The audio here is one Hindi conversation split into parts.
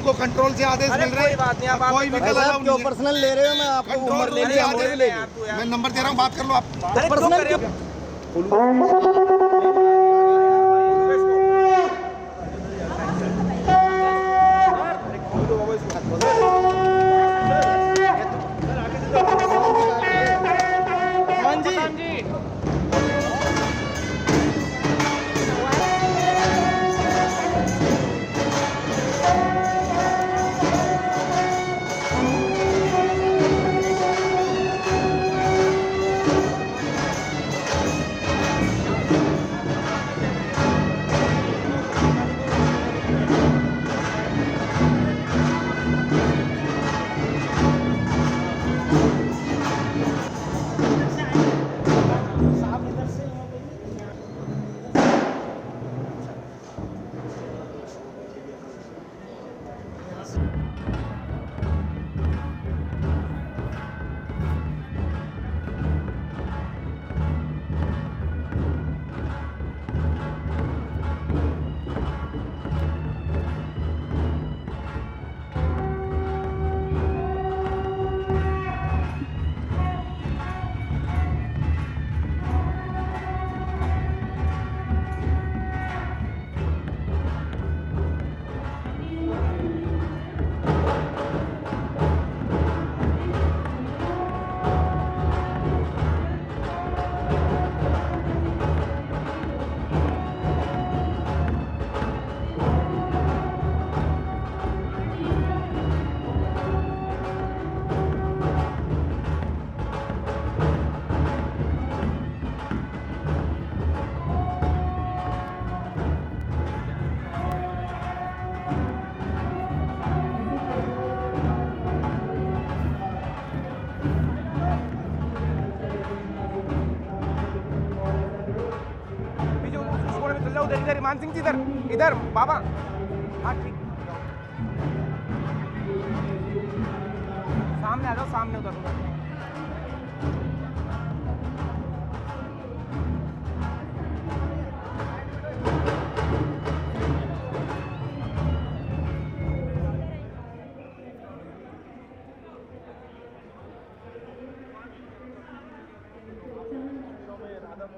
आपको कंट्रोल से आदेश मिल रहे हैं, कोई भी क्यों पर्सनल ले रहे हो? मैं आपको उम्र ले लिया, मैं नंबर दे रहा हूँ, बात कर लो आप। पर्सनल क्यों? इधर मान सिंह जी, इधर इधर बाबा। हाँ ठीक, सामने आ जाओ, सामने उधर उधर।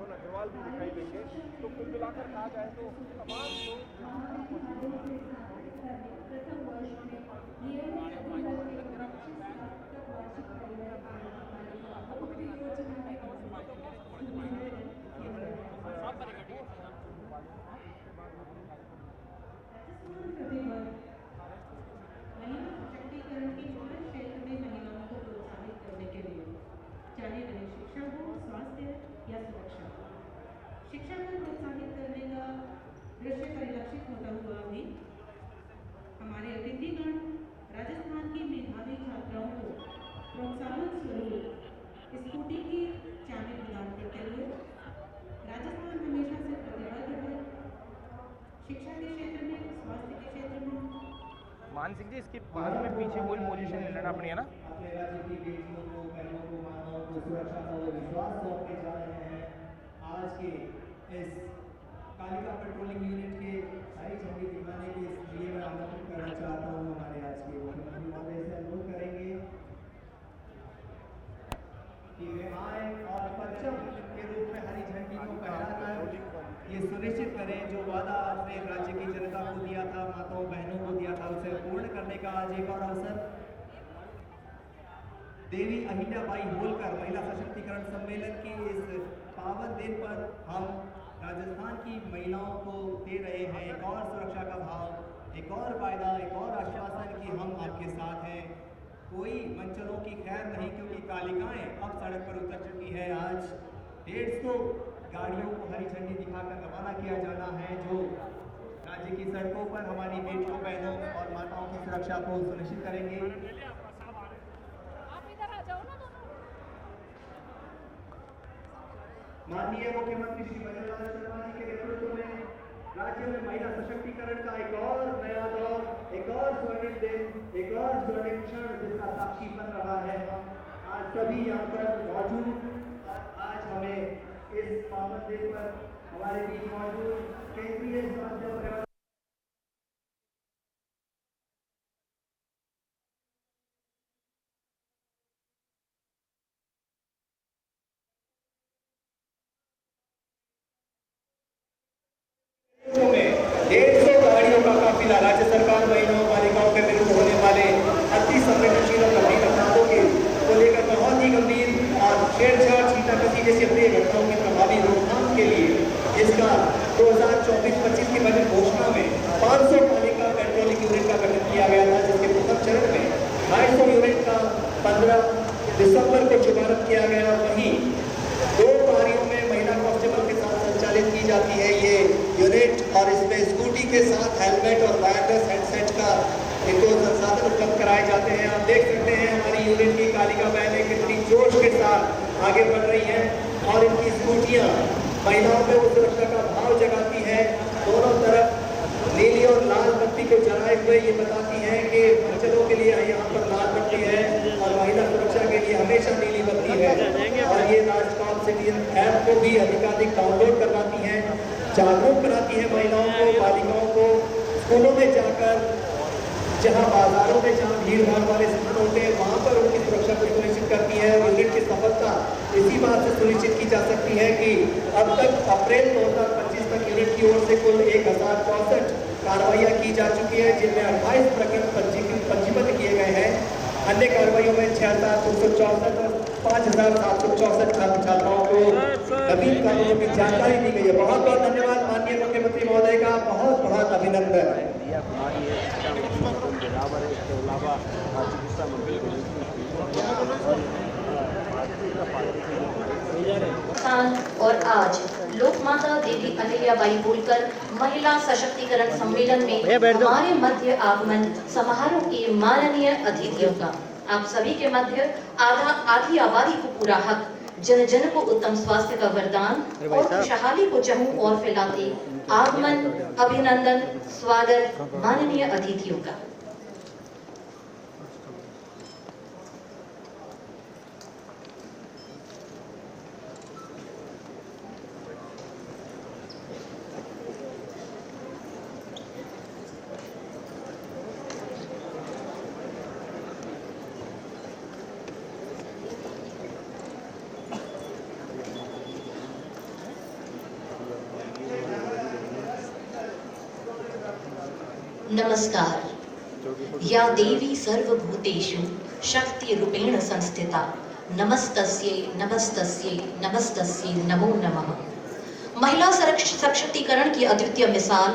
अग्रवाल भी दिखाई देंगे, तो कुल मिलाकर कहा जाए तो तमाम शिक्षा को प्रोत्साहित करने का दृश्य परिलक्षित होता हुआ भी हमारे अतिथिगण राजस्थान की मेधावी छात्राओं को प्रोत्साहन स्वरूप स्कूटी की चाबी प्रदान करते हुए राजस्थान हमेशा से प्रतिबद्ध है शिक्षा के क्षेत्र में, स्वास्थ्य के क्षेत्र में। मान सिंह जी, इसकी बाद में पीछे कोई पोजीशन नहीं लेना अपनी, है ना? अपने राज्य की बेटियों को, बहनों को, माताओं को सुरक्षा का वो विश्वास सौंपने जा रहे हैं। आज के इस कालिका पेट्रोलिंग यूनिट के हरी झंडी दिखाने के लिए मैं आमंत्रित करना चाहता हूँ हमारे आज के मुख्यमंत्री महोदय से अनुरोध करेंगे कि वे आए और परचम के रूप में हरी झंडी को फहराकर ये सुनिश्चित करें जो वादा आपने राज्य की जनता को दिया था, माताओं बहनों को दिया था, उसे पूर्ण करने का आज एक और अवसर। देवी अहिल्याबाई होलकर महिला सशक्तिकरण सम्मेलन के इस पावन दिन पर हम राजस्थान की महिलाओं को दे रहे हैं एक और सुरक्षा का भाव, एक और वायदा, एक और आश्वासन कि हम आपके साथ हैं। कोई मंचलों की खैर नहीं, क्योंकि कालिकाएं अब सड़क पर उतर चुकी है। आज 150 गाड़ियों को हरी झंडी दिखाकर रवाना किया जाना है, जो राज्य की सड़कों पर हमारी बेटियों, बहनों और माताओं की सुरक्षा को सुनिश्चित करेंगे। माननीय मुख्यमंत्री श्री बजरंग शर्मा जी के नेतृत्व में राज्य में महिला सशक्तिकरण का एक और नया दौर, एक और स्वर्णिम दिन, एक और स्वर्णिम क्षण जिसका साक्षी बन रहा है। आज सभी यहाँ पर मौजूद, आज हमें इस पावन दिन पर हमारे बीच मौजूद केंद्रीय स्वास्थ्य महिला राज्य सरकार महिलाओं बालिकाओं के विरुद्ध होने वाले अति संवेदनशील और गंभीर अपराधों को लेकर बहुत ही गंभीर और छेड़छाड़ छींटाकशी जैसी अप्रिय घटनाओं की प्रभावी रोकथाम के लिए इसका 2024-25 की बजट घोषणा में 500 पानी का पेट्रोलिंग यूनिट का गठन किया गया था, जिसके प्रथम चरण में 250 यूनिट का 15 दिसंबर को शुभारंभ किया गया। वहीं 2 पारियों में महिला कांस्टेबल के साथ संचालित की जाती है ये यूनिट, और इसमें स्कूटी के साथ हेलमेट और वायरलेस हेडसेट का इनको संसाधन उपलब्ध कराए जाते हैं। आप देख सकते हैं हमारी यूनिट की कालिका बहनें कितनी जोश के साथ आगे बढ़ रही हैं और इनकी स्कूटियाँ महिलाओं में उस सुरक्षा का भाव जगाती है। दोनों तरफ नीली और लाल बत्ती को जलाए हुए ये बताती हैं कि बच्चों के लिए यहाँ पर लाल बत्ती है और महिला सुरक्षा के लिए हमेशा नीली बत्ती है। और ये राजपाल सिटीजन ऐप को भी अधिकाधिक डाउनलोड करवाती हैं, जागरूक कराती हैं महिलाओं को, बालिकाओं को। स्कूलों में जाकर, जहाँ बाजारों में जहाँ भीड़ भाड़ वाले स्थान होते हैं वहाँ पर उनकी सुरक्षा को सुनिश्चित करती है। यूनिट की सफलता इसी बात से सुनिश्चित की जा सकती है कि अब तक अप्रैल 2025 तक यूनिट की ओर से कुल 1064 कार्रवाइयाँ की जा चुकी है, जिनमें 28 प्रकरण पंजीबद्ध किए गए हैं। अन्य कार्रवाइयों में 6264 और 5764 छात्र छात्राओं को नवीन कानूनों की जानकारी दी गई है। बहुत बहुत धन्यवाद माननीय मुख्यमंत्री महोदय का, बहुत बहुत अभिनंदन। और आज लोकमाता देवी अहिल्याबाई होलकर महिला सशक्तिकरण सम्मेलन में हमारे मध्य आगमन समारोह के माननीय अतिथियों का, आप सभी के मध्य आधी आबादी को पूरा हक, जन जन को उत्तम स्वास्थ्य का वरदान और खुशहाली को चहु और फैलाते आगमन, अभिनंदन, स्वागत माननीय अतिथियों का। नमस्कार। या देवी सर्वभूतेषु शक्ति रूपेण संस्थिता, नमस्तस्यै नमस्तस्यै नमस्तस्यै नमो नमः। महिला सशक्तिकरण की अद्वितीय मिसाल,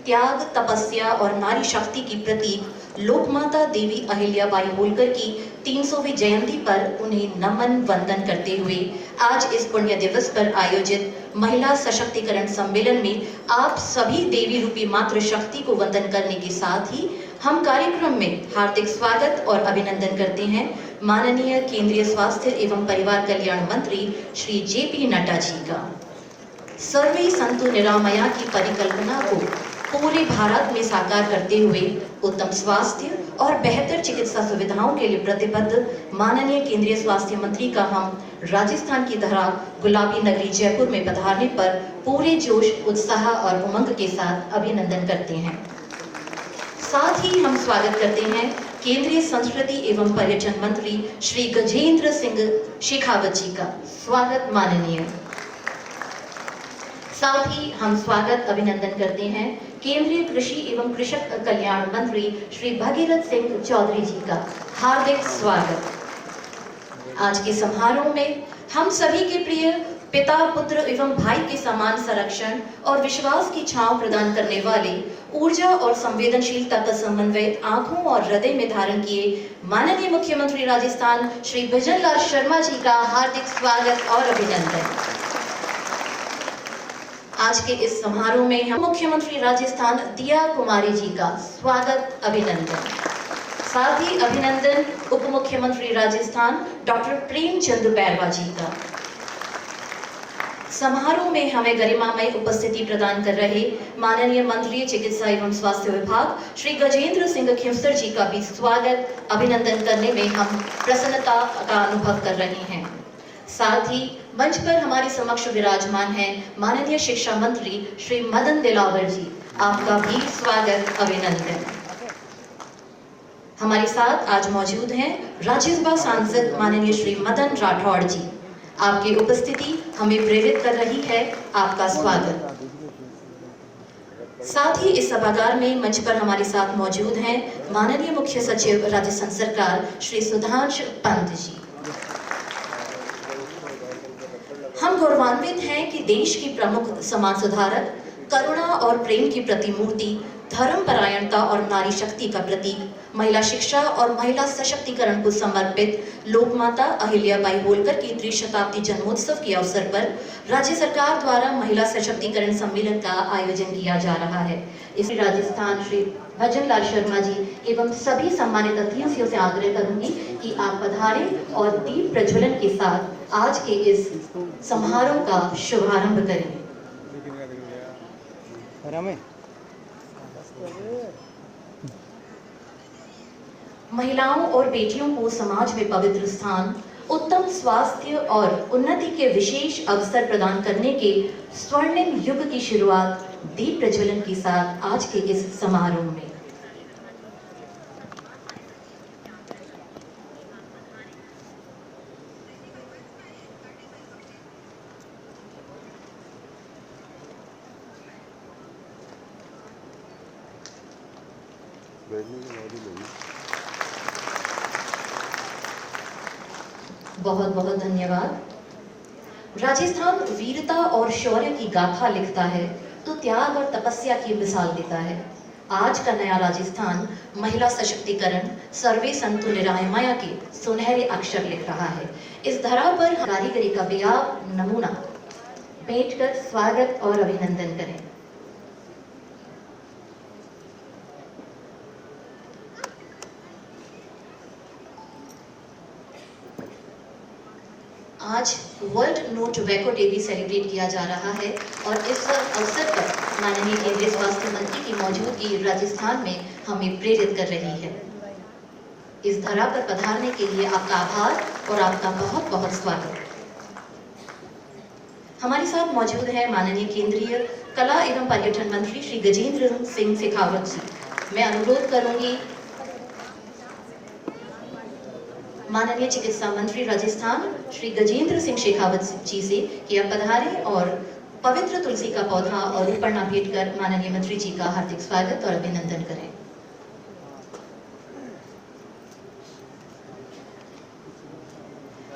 त्याग, तपस्या और नारी शक्ति की प्रतीक लोकमाता देवी अहिल्याबाई होलकर की 300वीं जयंती पर उन्हें नमन वंदन करते हुए आज इस पुण्य दिवस पर आयोजित महिला सशक्तिकरण सम्मेलन में आप सभी देवी रूपी मातृ शक्ति को वंदन करने के साथ ही हम कार्यक्रम में हार्दिक स्वागत और अभिनंदन करते हैं माननीय केंद्रीय स्वास्थ्य एवं परिवार कल्याण मंत्री श्री JP नड्डा जी का। सर्वे संतु निरामया की परिकल्पना को पूरे भारत में साकार करते हुए उत्तम स्वास्थ्य और बेहतर चिकित्सा सुविधाओं के लिए प्रतिबद्ध माननीय केंद्रीय स्वास्थ्य मंत्री का हम राजस्थान की धरा गुलाबी नगरी जयपुर में पधारने पर पूरे जोश, उत्साह और उमंग के साथ अभिनंदन करते हैं। साथ ही हम स्वागत करते हैं केंद्रीय संस्कृति एवं पर्यटन मंत्री श्री गजेंद्र सिंह शेखावत जी का। स्वागत माननीय। साथ ही हम स्वागत अभिनंदन करते हैं केंद्रीय कृषि एवं कृषक कल्याण मंत्री श्री भगीरथ सिंह चौधरी जी का। हार्दिक स्वागत। आज के समारोह में हम सभी के प्रिय पिता, पुत्र एवं भाई के समान संरक्षण और विश्वास की छांव प्रदान करने वाले, ऊर्जा और संवेदनशीलता का समन्वय आंखों और हृदय में धारण किए माननीय मुख्यमंत्री राजस्थान श्री बिजन लाल शर्मा जी का हार्दिक स्वागत और अभिनंदन। आज के इस समारोह में हम मुख्यमंत्री राजस्थान दिया कुमारी जी का स्वागत अभिनंदन। साथ ही अभिनंदन उप मुख्यमंत्री राजस्थान डॉक्टर प्रेमचंद बैरवा जी का। समारोह में हमें गरिमामय उपस्थिति प्रदान कर रहे माननीय मंत्री चिकित्सा एवं स्वास्थ्य विभाग श्री गजेंद्र सिंह खिवसर जी का भी स्वागत अभिनंदन करने में हम प्रसन्नता का अनुभव कर रहे हैं। साथ ही मंच पर हमारे समक्ष विराजमान हैं माननीय शिक्षा मंत्री श्री मदन दिलावर जी, आपका भी स्वागत अभिनंदन। हमारे साथ आज मौजूद हैं राज्यसभा सांसद माननीय श्री मदन राठौड़ जी, आपकी उपस्थिति हमें प्रेरित कर रही है। आपका स्वागत। साथ ही इस सभागार में मंच पर हमारे साथ मौजूद हैं माननीय मुख्य सचिव राजस्थान सरकार श्री सुधांशु पंत जी। हम गौरवान्वित हैं कि देश की प्रमुख समाज सुधारक, करुणा और प्रेम की प्रतिमूर्ति, धर्म परायणता और नारी शक्ति का प्रतीक, महिला शिक्षा और महिला सशक्तिकरण को समर्पित लोकमाता अहिल्याबाई होलकर की त्रिशताब्दी जन्मोत्सव के अवसर पर राज्य सरकार द्वारा महिला सशक्तिकरण सम्मेलन का आयोजन किया जा रहा है। इस राजस्थान श्री भजनलाल शर्मा जी एवं सभी सम्मानित अतिथियों से आग्रह करूंगी कि आप पधारें और दीप प्रज्वलन के साथ आज के इस समारोह का शुभारंभ करें। महिलाओं और बेटियों को समाज में पवित्र स्थान, उत्तम स्वास्थ्य और उन्नति के विशेष अवसर प्रदान करने के स्वर्णिम युग की शुरुआत दीप प्रज्वलन के साथ आज के इस समारोह में। बहुत बहुत धन्यवाद। राजस्थान वीरता और शौर्य की गाथा लिखता है तो त्याग और तपस्या की मिसाल देता है। आज का नया राजस्थान महिला सशक्तिकरण, सर्वे संतु निरामया के सुनहरे अक्षर लिख रहा है। इस धरा पर कारीगरी का बेयाब नमूना भेंट कर स्वागत और अभिनंदन करें। आज वर्ल्ड नो टोबैको डे भी सेलिब्रेट किया जा रहा है और इस अवसर पर माननीय केंद्रीय स्वास्थ्य मंत्री की मौजूदगी राजस्थान में हमें प्रेरित कर रही है। इस धरा पर पधारने के लिए आपका आभार और आपका बहुत बहुत स्वागत। हमारे साथ मौजूद है माननीय केंद्रीय कला एवं पर्यटन मंत्री श्री गजेंद्र सिंह शेखावत जी। मैं अनुरोध करूंगी माननीय चिकित्सा मंत्री राजस्थान श्री गजेंद्र सिंह शेखावत जी से कि आप पधारें और पवित्र तुलसी का पौधा और उपरना भेंट कर माननीय मंत्री जी का हार्दिक स्वागत और अभिनंदन करें।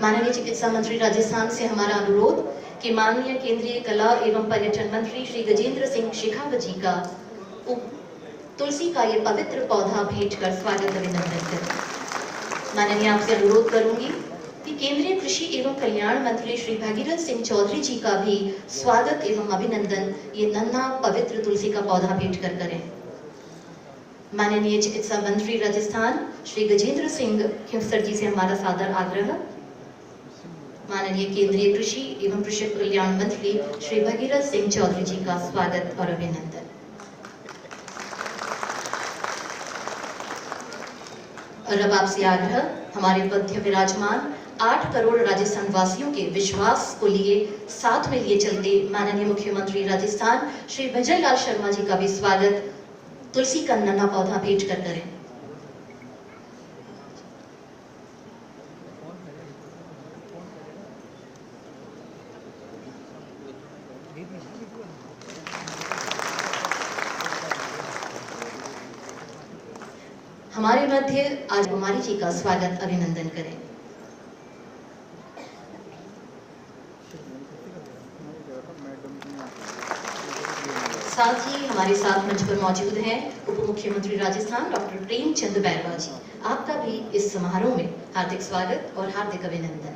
माननीय चिकित्सा मंत्री राजस्थान से हमारा अनुरोध कि माननीय केंद्रीय कला एवं पर्यटन मंत्री श्री गजेंद्र सिंह शेखावत जी का तुलसी का ये पवित्र पौधा भेंट कर स्वागत अभिनंदन करें। माननीय आपसे अनुरोध करूंगी कि केंद्रीय कृषि एवं कल्याण मंत्री श्री भगीरथ सिंह चौधरी जी का भी स्वागत एवं अभिनंदन ये नन्हा पवित्र तुलसी का पौधा भेंट कर करें। माननीय चिकित्सा मंत्री राजस्थान श्री गजेंद्र सिंह खेमसर जी से हमारा सादर आग्रह। माननीय केंद्रीय कृषि एवं कृषक कल्याण मंत्री श्री भगीरथ सिंह चौधरी जी का स्वागत और अभिनंदन। और अब आपसे आग्रह, हमारे मध्य विराजमान 8 करोड़ राजस्थान वासियों के विश्वास को लिए साथ में लिए चलते माननीय मुख्यमंत्री राजस्थान श्री भजनलाल शर्मा जी का भी स्वागत तुलसी का नन्हा पौधा भेंट कर करें। हमारे मध्य आज कुमारी जी का स्वागत अभिनंदन करें। साथ ही हमारे साथ मंच पर मौजूद हैं उप मुख्यमंत्री राजस्थान डॉक्टर प्रेमचंद बैरवा जी। आपका भी इस समारोह में हार्दिक स्वागत और हार्दिक अभिनंदन।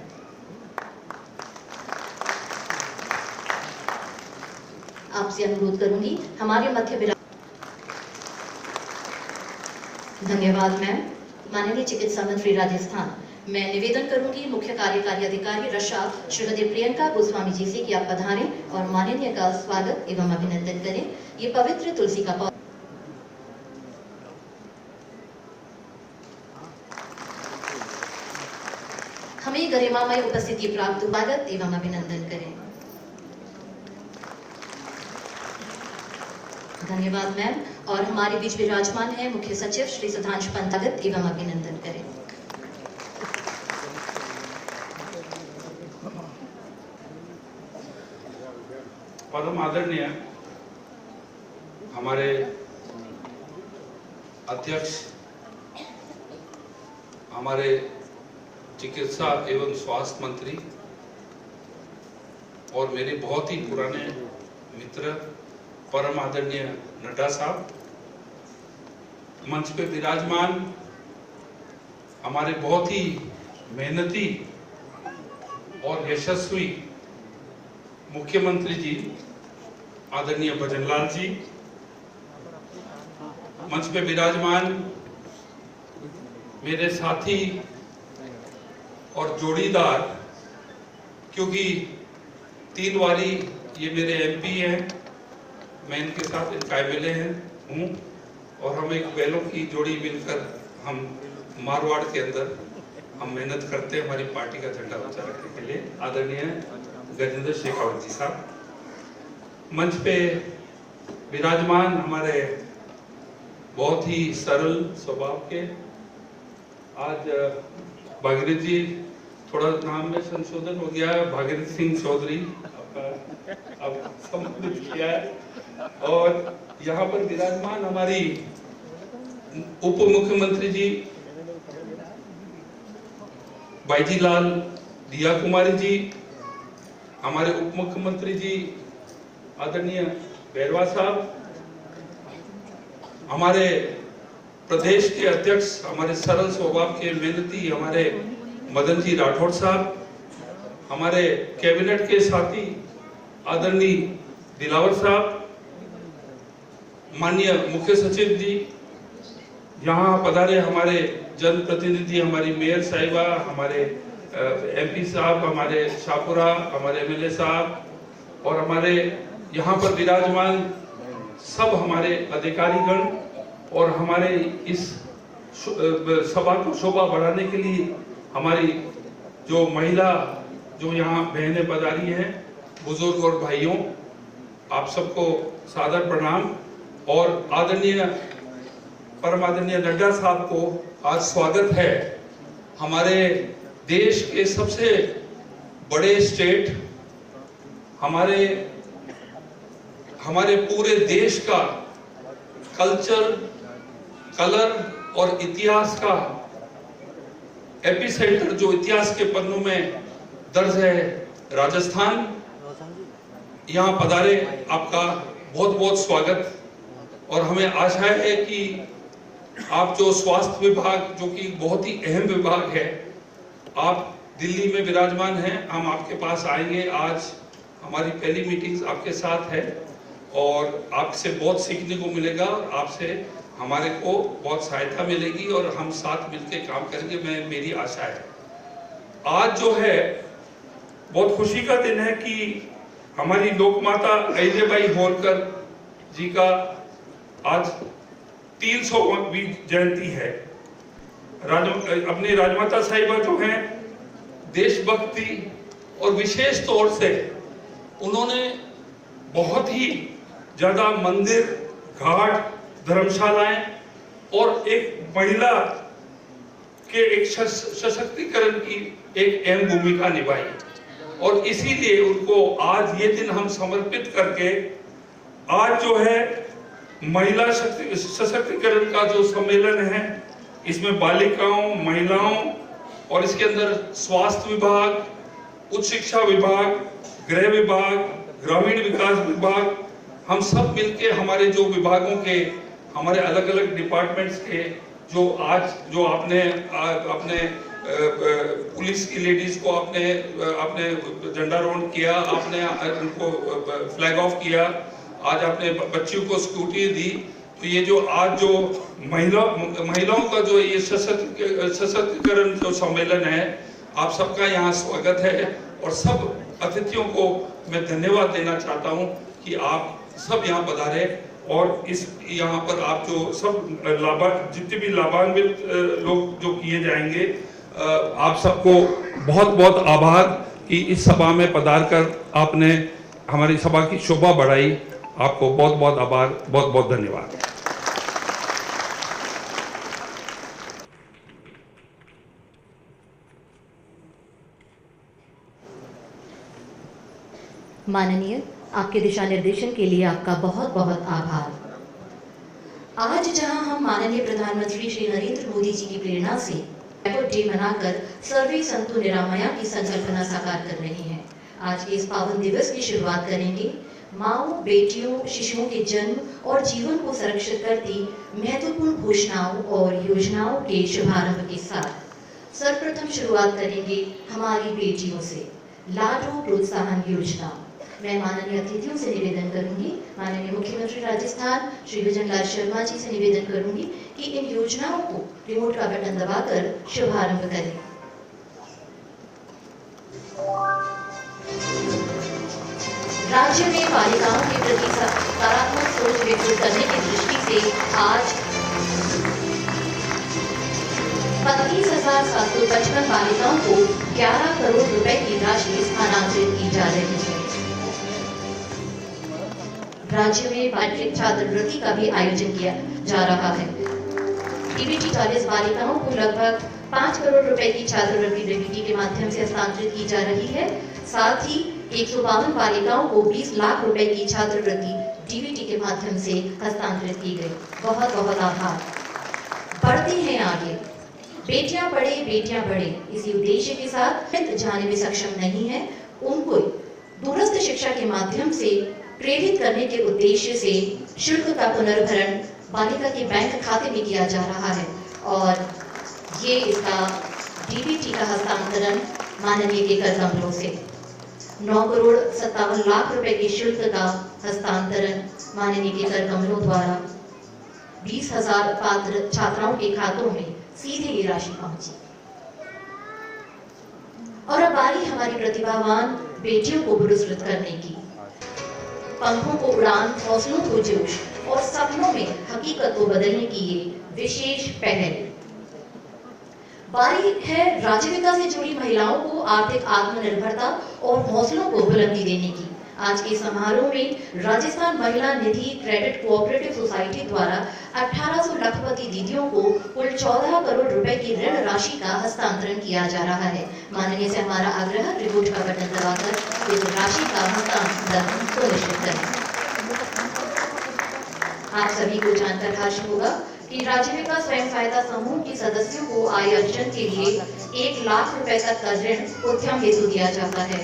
आपसे अनुरोध करूंगी हमारे मध्य धन्यवाद मैम। माननीय चिकित्सा मंत्री राजस्थान, मैं निवेदन करूंगी मुख्य कार्यकारी अधिकारी रक्षा श्रीमती प्रियंका गोस्वामी जी से कि आप पधारें और माननीय का स्वागत एवं अभिनंदन करें। ये पवित्र तुलसी का पौधा हमें गरिमामय उपस्थिति प्राप्त स्वागत एवं अभिनंदन करें। धन्यवाद मैम। और हमारे बीच विराजमान है मुख्य सचिव श्री सुधांशु पंत एवं अभिनंदन करें। परम आदरणीय हमारे हमारे अध्यक्ष, हमारे चिकित्सा एवं स्वास्थ्य मंत्री और मेरे बहुत ही पुराने मित्र परम आदरणीय नड्डा साहब, मंच पे विराजमान हमारे बहुत ही मेहनती और यशस्वी मुख्यमंत्री जी आदरणीय भजनलाल जी, मंच पे विराजमान मेरे साथी और जोड़ीदार, क्योंकि 3 बारी ये मेरे एमपी हैं, मैं इनके साथ इनका एमएलए हूँ और हम एक बैलों की जोड़ी मिलकर हम मारवाड़ के अंदर हम मेहनत करते हैं हमारी पार्टी का झंडा ऊंचा रखने के लिए। आदरणीय गजेंद्र शेखावत जी साहब, मंच पे विराजमान हमारे बहुत ही सरल स्वभाव के, आज भागीरथ जी थोड़ा नाम में संशोधन हो गया है, भागीरथ सिंह चौधरी आपका अब सम्मानित किया है। और यहाँ पर विराजमान हमारी उप मुख्यमंत्री जी बाईजी लाल दिया कुमारी जी, हमारे उप मुख्यमंत्री जी आदरणीय बैरवा साहब, हमारे प्रदेश के अध्यक्ष, हमारे सरल स्वभाव के मेहनती हमारे मदन जी राठौड़ साहब, हमारे कैबिनेट के साथी आदरणीय दिलावर साहब, माननीय मुख्य सचिव जी, यहाँ पधारे हमारे जनप्रतिनिधि, हमारी मेयर साहिबा, हमारे एमपी साहब, हमारे शाहपुरा, हमारे एमएलए साहब और हमारे यहाँ पर विराजमान सब हमारे अधिकारीगण और हमारे इस सभा को शोभा बढ़ाने के लिए हमारी जो महिला जो यहाँ बहनें पधारी हैं, बुजुर्ग और भाइयों, आप सबको सादर प्रणाम। और आदरणीय परम आदरणीय नड्डा साहब को आज स्वागत है हमारे देश के सबसे बड़े स्टेट, हमारे पूरे देश का कल्चर, कलर और इतिहास का एपिसेंटर जो इतिहास के पन्नों में दर्ज है, राजस्थान, यहाँ पधारे, आपका बहुत बहुत स्वागत। और हमें आशा है कि आप जो स्वास्थ्य विभाग, जो कि बहुत ही अहम विभाग है, आप दिल्ली में विराजमान हैं, हम आपके पास आएंगे। आज हमारी पहली मीटिंग आपके साथ है और आपसे बहुत सीखने को मिलेगा और आपसे हमारे को बहुत सहायता मिलेगी और हम साथ मिलकर काम करेंगे, मेरी आशा है। आज जो है बहुत खुशी का दिन है कि हमारी लोकमाता अहिल्याबाई होलकर जी का आज 300वीं जयंती है। अपनी राजमाता साहिबा जो हैं, देशभक्ति और विशेष तौर से उन्होंने बहुत ही ज्यादा मंदिर, घाट, धर्मशालाएं और एक महिला के एक सशक्तिकरण की एक अहम भूमिका निभाई और इसीलिए उनको आज ये दिन हम समर्पित करके, आज जो है महिला सशक्तिकरण का जो सम्मेलन है, इसमें बालिकाओं, महिलाओं और इसके अंदर स्वास्थ्य विभाग, उच्च शिक्षा विभाग, गृह विभाग, ग्रामीण विकास विभाग, हम सब मिलके हमारे जो विभागों के, हमारे अलग अलग डिपार्टमेंट्स के जो आपने अपने पुलिस की लेडीज को आपने झंडारोहण किया, आपने उनको फ्लैग ऑफ किया, आज आपने बच्चियों को स्कूटी दी, तो ये जो आज जो महिलाओं का जो ये सशक्तिकरण जो सम्मेलन है, आप सबका यहाँ स्वागत है और सब अतिथियों को मैं धन्यवाद देना चाहता हूँ कि आप सब यहाँ पधारे और इस यहाँ पर आप जो सब जितने भी लाभान्वित लोग जो किए जाएंगे, आप सबको बहुत बहुत आभार कि इस सभा में पधार कर आपने हमारी सभा की शोभा बढ़ाई। आपको बहुत बहुत आभार, बहुत बहुत धन्यवाद। माननीय, आपके दिशा निर्देशन के लिए आपका बहुत बहुत आभार। माननीय प्रधानमंत्री श्री नरेंद्र मोदी जी की प्रेरणा से बैकवर्ड डे मनाकर सर्वे संतु निरामया की संकल्पना साकार कर रहे हैं। आज के इस पावन दिवस की शुरुआत करेंगे माओ, बेटियों, शिशुओं के जन्म और जीवन को संरक्षित करती महत्वपूर्ण घोषणाओं और योजनाओं के शुभारंभ के साथ। सर्वप्रथम शुरुआत करेंगे हमारी बेटियों से, लाडो प्रोत्साहन योजना। मैं माननीय अतिथियों से निवेदन करूंगी, माननीय मुख्यमंत्री राजस्थान श्री विजन लाल शर्मा जी से निवेदन करूंगी कि इन योजनाओं को रिमोट का बटन दबाकर शुभारंभ करें। राज्य में बालिकाओं के प्रति सकारात्मक सोच विकसित करने की दृष्टि से आज 32,755 बालिकाओं को 11 करोड़ रुपए की राशि स्थानांतरित की जा रही है। राज्य में मैट्रिक छात्रवृत्ति का भी आयोजन किया जा रहा है। डीबीटी 40 बालिकाओं को लगभग 5 करोड़ रुपए की छात्रवृत्ति डीबीटी के माध्यम से हस्तांतरित की जा रही है। साथ ही 152 बालिकाओं को 20 लाख रुपए की छात्रवृत्ति डीबीटी के माध्यम से हस्तांतरित की गई। बहुत बहुत आभार। बढ़ते हैं आगे, बेटियां पढ़े बेटियां बढ़े इसी उद्देश्य के साथ जाने में सक्षम नहीं है, उनको दूरस्थ शिक्षा के माध्यम से प्रेरित करने के उद्देश्य से शुल्क का पुनर्भरण बालिका के बैंक खाते में किया जा रहा है और ये इसका डीबीटी का हस्तांतरण माननीय के कर कमलों से 9 करोड़ 57 लाख रुपए के शुल्क का हस्तांतरण माननीय के कर कमलों द्वारा 20,000 पात्र छात्राओं के खातों में सीधे ये राशि पहुंची। और अब बारी हमारी प्रतिभावान बेटियों को पुरस्कृत करने की। पंखों को उड़ान, हौसलों को जोश और सपनों में हकीकत को बदलने की ये विशेष पहल। बारी है राज्य विकास से जुड़ी महिलाओं को आर्थिक आत्मनिर्भरता और हौसलों को बुलंदी देने की। आज के समारोह में राजस्थान महिला निधि क्रेडिट कोऑपरेटिव सोसाइटी द्वारा 1800 लखपति दीदियों को कुल 14 करोड़ रुपए की ऋण राशि का हस्तांतरण किया जा रहा है। माननीय से हमारा आग्रह, रिमोट का बटन दबाकर इस राशि का हस्तांतरण सुनिश्चित करें। आप सभी को जानकर हर्ष होगा कि राज्य विकास स्वयं सहायता समूह के सदस्यों को आय अर्जन के लिए 1 लाख रुपए तक का ऋण उद्यम हेतु दिया जाता है।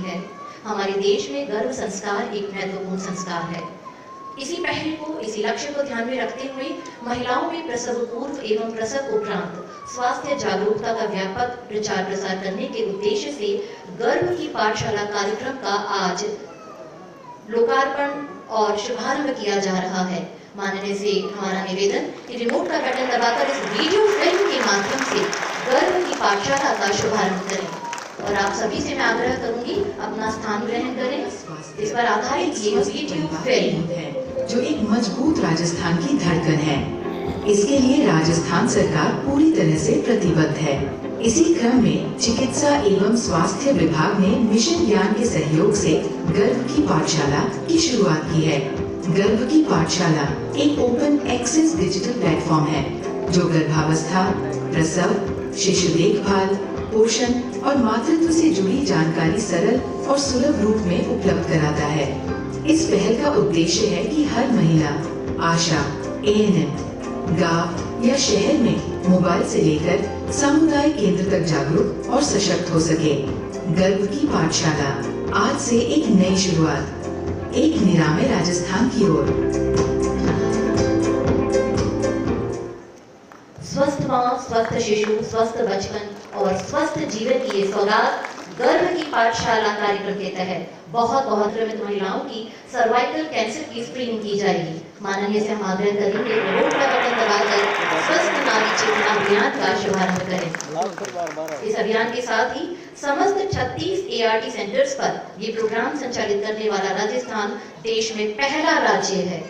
है हमारे देश में गर्भ संस्कार एक महत्वपूर्ण संस्कार है। इसी पहल को, इसी लक्ष्य को ध्यान में रखते हुए महिलाओं में प्रसव पूर्व एवं प्रसव उपरांत स्वास्थ्य जागरूकता का व्यापक प्रचार प्रसार करने के उद्देश्य से गर्भ की पाठशाला कार्यक्रम का आज लोकार्पण और शुभारंभ किया जा रहा है। माननीय से हमारा निवेदन कि रिमोट का बटन दबाकर इस वीडियो फिल्म के माध्यम से गर्भ की पाठशाला का शुभारंभ करें और आप सभी से मैं आग्रह करूंगी अपना स्थान ग्रहण करें। इस पर आधारित ये वीडियो फिल्म है जो एक मजबूत राजस्थान की धड़कन है। इसके लिए राजस्थान सरकार पूरी तरह से प्रतिबद्ध है। इसी क्रम में चिकित्सा एवं स्वास्थ्य विभाग ने मिशन ज्ञान के सहयोग से गर्भ की पाठशाला की शुरुआत की है। गर्भ की पाठशाला एक ओपन एक्सेस डिजिटल प्लेटफॉर्म है जो गर्भावस्था, प्रसव, शिशु देखभाल, पोषण और मातृत्व से जुड़ी जानकारी सरल और सुलभ रूप में उपलब्ध कराता है। इस पहल का उद्देश्य है कि हर महिला आशा, ANM, गांव या शहर में मोबाइल से लेकर समुदाय केंद्र तक जागरूक और सशक्त हो सके। गर्भ की पाठशाला आज से एक नई शुरुआत, एक निरामय राजस्थान की ओर। स्वस्थ माँ, स्वस्थ शिशु, स्वस्थ बचपन और स्वस्थ जीवन की ये सौगात गर्भ की पाठशाला कार्यक्रम के तहत बहुत संक्रमित महिलाओं की सर्वाइकल कैंसर की स्क्रीनिंग की जाएगी। माननीय से हम आग्रह करेंगे रिमोट का बटन दबाकर स्वस्थ नारी चेतना अभियान का शुभारंभ करें। इस अभियान के साथ ही समस्त 36 ART सेंटर्स पर ये प्रोग्राम संचालित करने वाला राजस्थान देश में पहला राज्य है।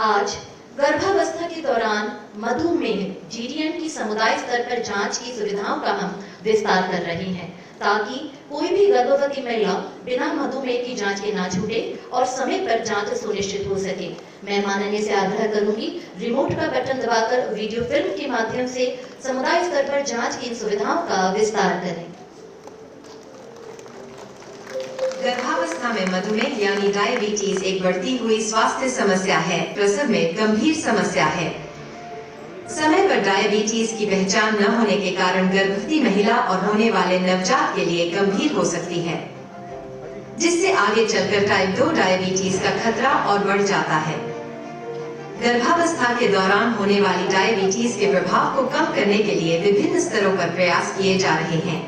आज गर्भावस्था के दौरान मधुमेह जीडीएम की समुदाय स्तर पर जांच की सुविधाओं का हम विस्तार कर रहे हैं ताकि कोई भी गर्भवती महिला बिना मधुमेह की जांच के ना छूटे और समय पर जांच सुनिश्चित हो सके। मैं माननीय से आग्रह करूंगी रिमोट का बटन दबाकर वीडियो फिल्म के माध्यम से समुदाय स्तर पर जांच की इन सुविधाओं का विस्तार करें। गर्भावस्था में मधुमेह यानी डायबिटीज एक बढ़ती हुई स्वास्थ्य समस्या है, प्रसव में गंभीर समस्या है। समय पर डायबिटीज की पहचान न होने के कारण गर्भवती महिला और होने वाले नवजात के लिए गंभीर हो सकती है, जिससे आगे चलकर टाइप 2 डायबिटीज का खतरा और बढ़ जाता है। गर्भावस्था के दौरान होने वाली डायबिटीज के प्रभाव को कम करने के लिए विभिन्न स्तरों पर प्रयास किए जा रहे हैं।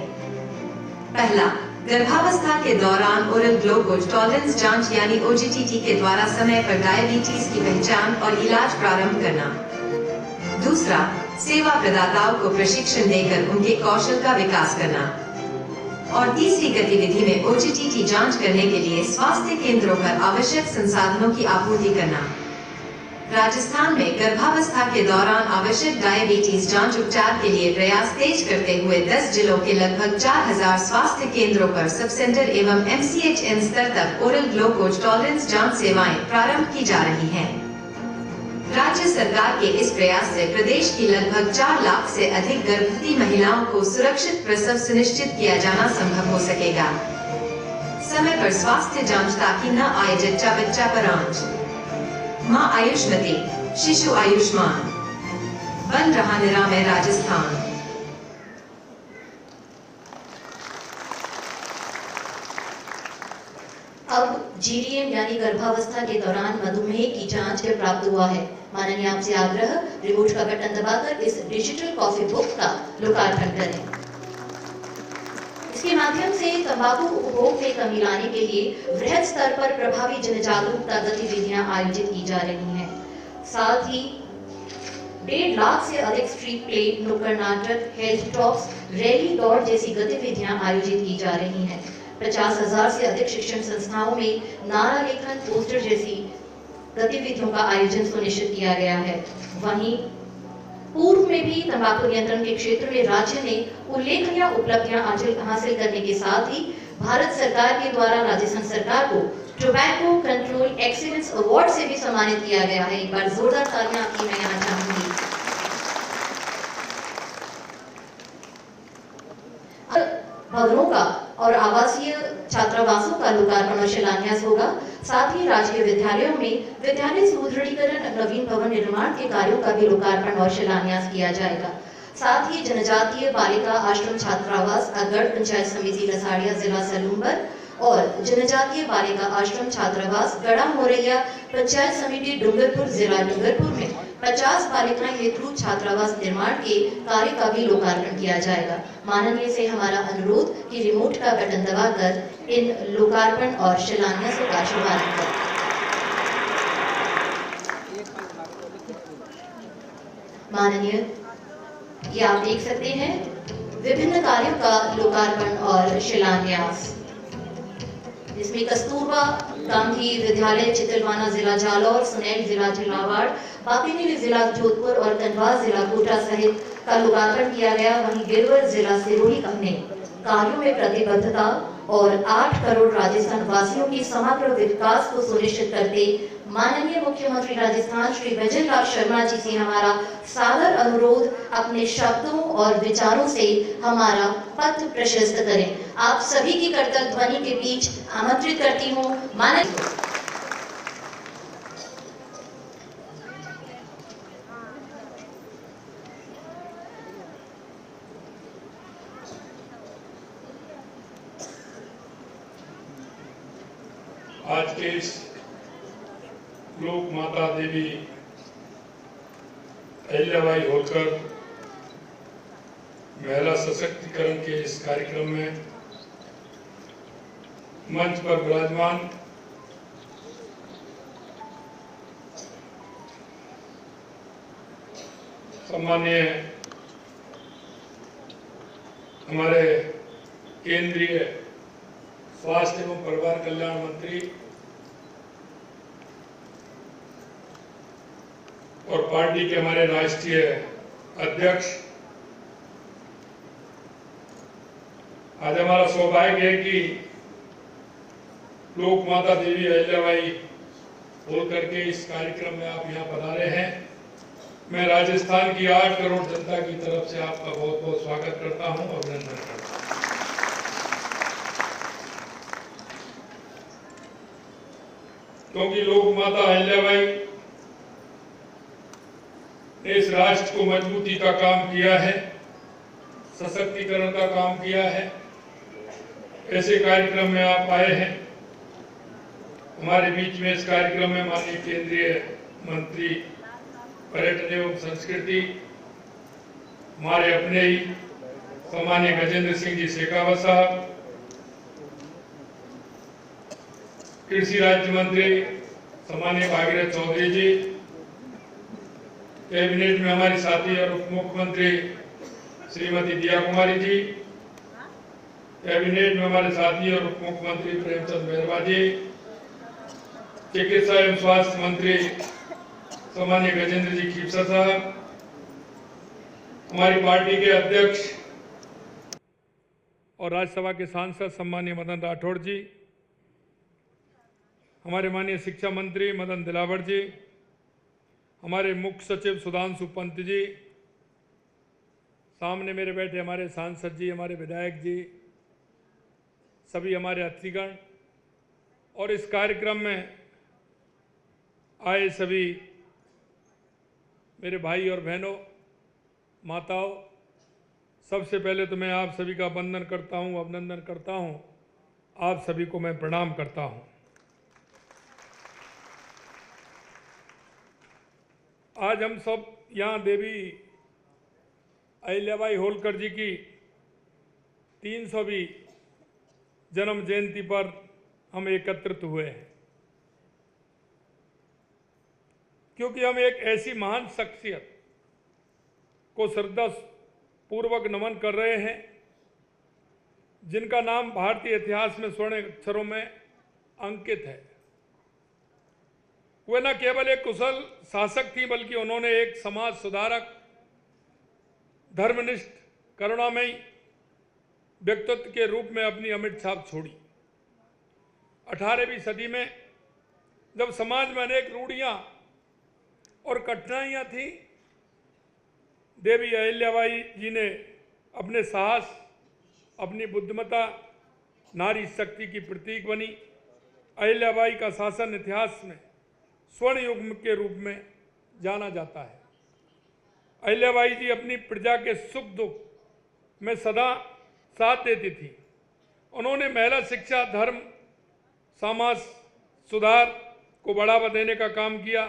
पहला, गर्भावस्था के दौरान ओरल ग्लूकोज टॉलरेंस जांच यानी OGTT के द्वारा समय पर डायबिटीज की पहचान और इलाज प्रारंभ करना। दूसरा, सेवा प्रदाताओं को प्रशिक्षण देकर उनके कौशल का विकास करना। और तीसरी गतिविधि में OGTT जांच करने के लिए स्वास्थ्य केंद्रों पर आवश्यक संसाधनों की आपूर्ति करना। राजस्थान में गर्भावस्था के दौरान आवश्यक डायबिटीज जांच उपचार के लिए प्रयास तेज करते हुए 10 जिलों के लगभग 4000 स्वास्थ्य केंद्रों पर सब सेंटर एवं MCHN स्तर तक ओरल ग्लूकोज टॉलरेंस जांच सेवाएं प्रारंभ की जा रही हैं। राज्य सरकार के इस प्रयास से प्रदेश की लगभग 4 लाख से अधिक गर्भवती महिलाओं को सुरक्षित प्रसव सुनिश्चित किया जाना संभव हो सकेगा। समय पर स्वास्थ्य जांच ताकि न आए जच्चा बच्चा पर आंच। माँ आयुष्मती, शिशु आयुष्मान, बन रहा निरामय राजस्थान। अब जीडीएम यानी गर्भावस्था के दौरान मधुमेह की जांच के प्राप्त हुआ है। माननीय आपसे आग्रह रिमोट का बटन दबाकर इस डिजिटल कॉफी बुक का लोकार्पण करें। इसके माध्यम से तंबाकू उपभोग में कमी लाने के लिए वृहद स्तर पर प्रभावी जन जागरूकता गतिविधियां आयोजित की जा रही हैं। साथ ही 1.5 लाख से अधिक स्ट्रीट प्ले, नुक्कड़ नाटक, हेल्थ टॉक्स, रैली दौड़ जैसी गतिविधियां आयोजित की जा रही हैं। 50,000 से अधिक शिक्षण संस्थाओं में नारा लेखन, पोस्टर जैसी गतिविधियों का आयोजन सुनिश्चित किया गया है। वहीं पूर्व में भी तंबाकू नियंत्रण के क्षेत्र में राज्य ने उल्लेखनीय उपलब्धियां हासिल करने के साथ ही भारत सरकार के द्वारा राजस्थान सरकार को टोबैको कंट्रोल एक्सीलेंस अवार्ड से भी सम्मानित किया गया है। एक बार जोरदार तालियां आपकी मैं यहाँ चाहूंगी। भवनों का और आवासीय छात्रावासों का लोकार्पण और शिलान्यास होगा। साथ ही राजकीय विद्यालयों में विद्यालय सुदृढ़ीकरण, नवीन भवन निर्माण के कार्यों का भी लोकार्पण और शिलान्यास किया जाएगा। साथ ही जनजातीय बालिका आश्रम छात्रावास अगड़ पंचायत समिति लसाड़िया जिला सलूम्बर और जनजातीय बालिका आश्रम छात्रावास गड़ा मोरैया पंचायत समिति डूंगरपुर जिला डूंगरपुर में 50 बालिकाएं हेतु छात्रावास निर्माण के कार्य का भी लोकार्पण किया जाएगा। माननीय से हमारा अनुरोध कि रिमोट का बटन दबाकर इन लोकार्पण और शिलान्यासों का शुभारंभ करें। माननीय, ये आप देख सकते हैं विभिन्न कार्यों का लोकार्पण और शिलान्यास, जिसमें कस्तूरबा गांधी विद्यालय चितलवाना जिला जालौर, सुनैल जिला झालावाड़, बापीनीली जिला जोधपुर और कन्वास जिला कोटा सहित का लोकार्पण किया गया। वहीं गिरवर जिला सिरोही ने कार्यों में प्रतिबद्धता और 8 करोड़ राजस्थान वासियों की समग्र विकास को सुनिश्चित करते माननीय मुख्यमंत्री राजस्थान श्री विजय लाल शर्मा जी से हमारा सादर अनुरोध, अपने शब्दों और विचारों से हमारा पथ प्रशस्त करें। आप सभी की करतल ध्वनि के बीच आमंत्रित करती हूँ माननीय। आज के इस लोक माता देवी अहिल्याबाई होलकर महिला सशक्तिकरण के इस कार्यक्रम में मंच पर विराजमान सम्माननीय हमारे केंद्रीय स्वास्थ्य एवं परिवार कल्याण मंत्री और पार्टी के हमारे राष्ट्रीय अध्यक्ष, आज हमारा सौभाग्य है कि लोक माता देवी अहिल्याबाई होलकर के इस कार्यक्रम में आप यहाँ पधारे हैं। मैं राजस्थान की 8 करोड़ जनता की तरफ से आपका बहुत बहुत स्वागत करता हूँ, अभिनंदन करता हूँ। क्योंकि लोक माता अहिल्याबाई ने इस राष्ट्र को मजबूती का काम किया है, सशक्तिकरण का काम किया है। ऐसे कार्यक्रम में आप आए हैं। हमारे बीच में इस कार्यक्रम में माननीय केंद्रीय मंत्री पर्यटन एवं संस्कृति, हमारे अपने ही सम्माननीय गजेंद्र सिंह जी शेखावत साहब, कृषि राज्य मंत्री सम्माननीय भागीरथ चौधरी जी, कैबिनेट में हमारी साथी और उप मुख्यमंत्री श्रीमती दिया कुमारी जी, कैबिनेट में हमारे साथी और उप मुख्यमंत्री प्रेमचंद बैरवा जी, चिकित्सा एवं स्वास्थ्य मंत्री सम्माननीय गजेंद्र जी खीपसा साहब, हमारी पार्टी के अध्यक्ष और राज्यसभा के सांसद सम्माननीय मदन राठौड़ जी, हमारे माननीय शिक्षा मंत्री मदन दिलावर जी, हमारे मुख्य सचिव सुधांशु पंत जी, सामने मेरे बैठे हमारे सांसद जी, हमारे विधायक जी, सभी हमारे अतिथिगण और इस कार्यक्रम में आए सभी मेरे भाई और बहनों, माताओं, सबसे पहले तो मैं आप सभी का वंदन करता हूं, अभिनंदन करता हूं। आप सभी को मैं प्रणाम करता हूं। आज हम सब यहाँ देवी अहिल्याबाई होलकर जी की 300वीं जन्म जयंती पर हम एकत्रित हुए हैं, क्योंकि हम एक ऐसी महान शख्सियत को श्रद्धा पूर्वक नमन कर रहे हैं जिनका नाम भारतीय इतिहास में स्वर्ण अक्षरों में अंकित है। वे न केवल एक कुशल शासक थी, बल्कि उन्होंने एक समाज सुधारक, धर्मनिष्ठ, करुणामयी व्यक्तित्व के रूप में अपनी अमिट छाप छोड़ी। 18वीं सदी में जब समाज में अनेक रूढ़ियां और कठिनाइयां थी, देवी अहिल्याबाई जी ने अपने साहस, अपनी बुद्धिमत्ता, नारी शक्ति की प्रतीक बनी। अहिल्याबाई का शासन इतिहास में स्वर्ण युग के रूप में जाना जाता है। अहिल्याबाई जी अपनी प्रजा के सुख दुख में सदा साथ देती थी। उन्होंने महिला शिक्षा, धर्म, समाज सुधार को बढ़ावा देने का काम किया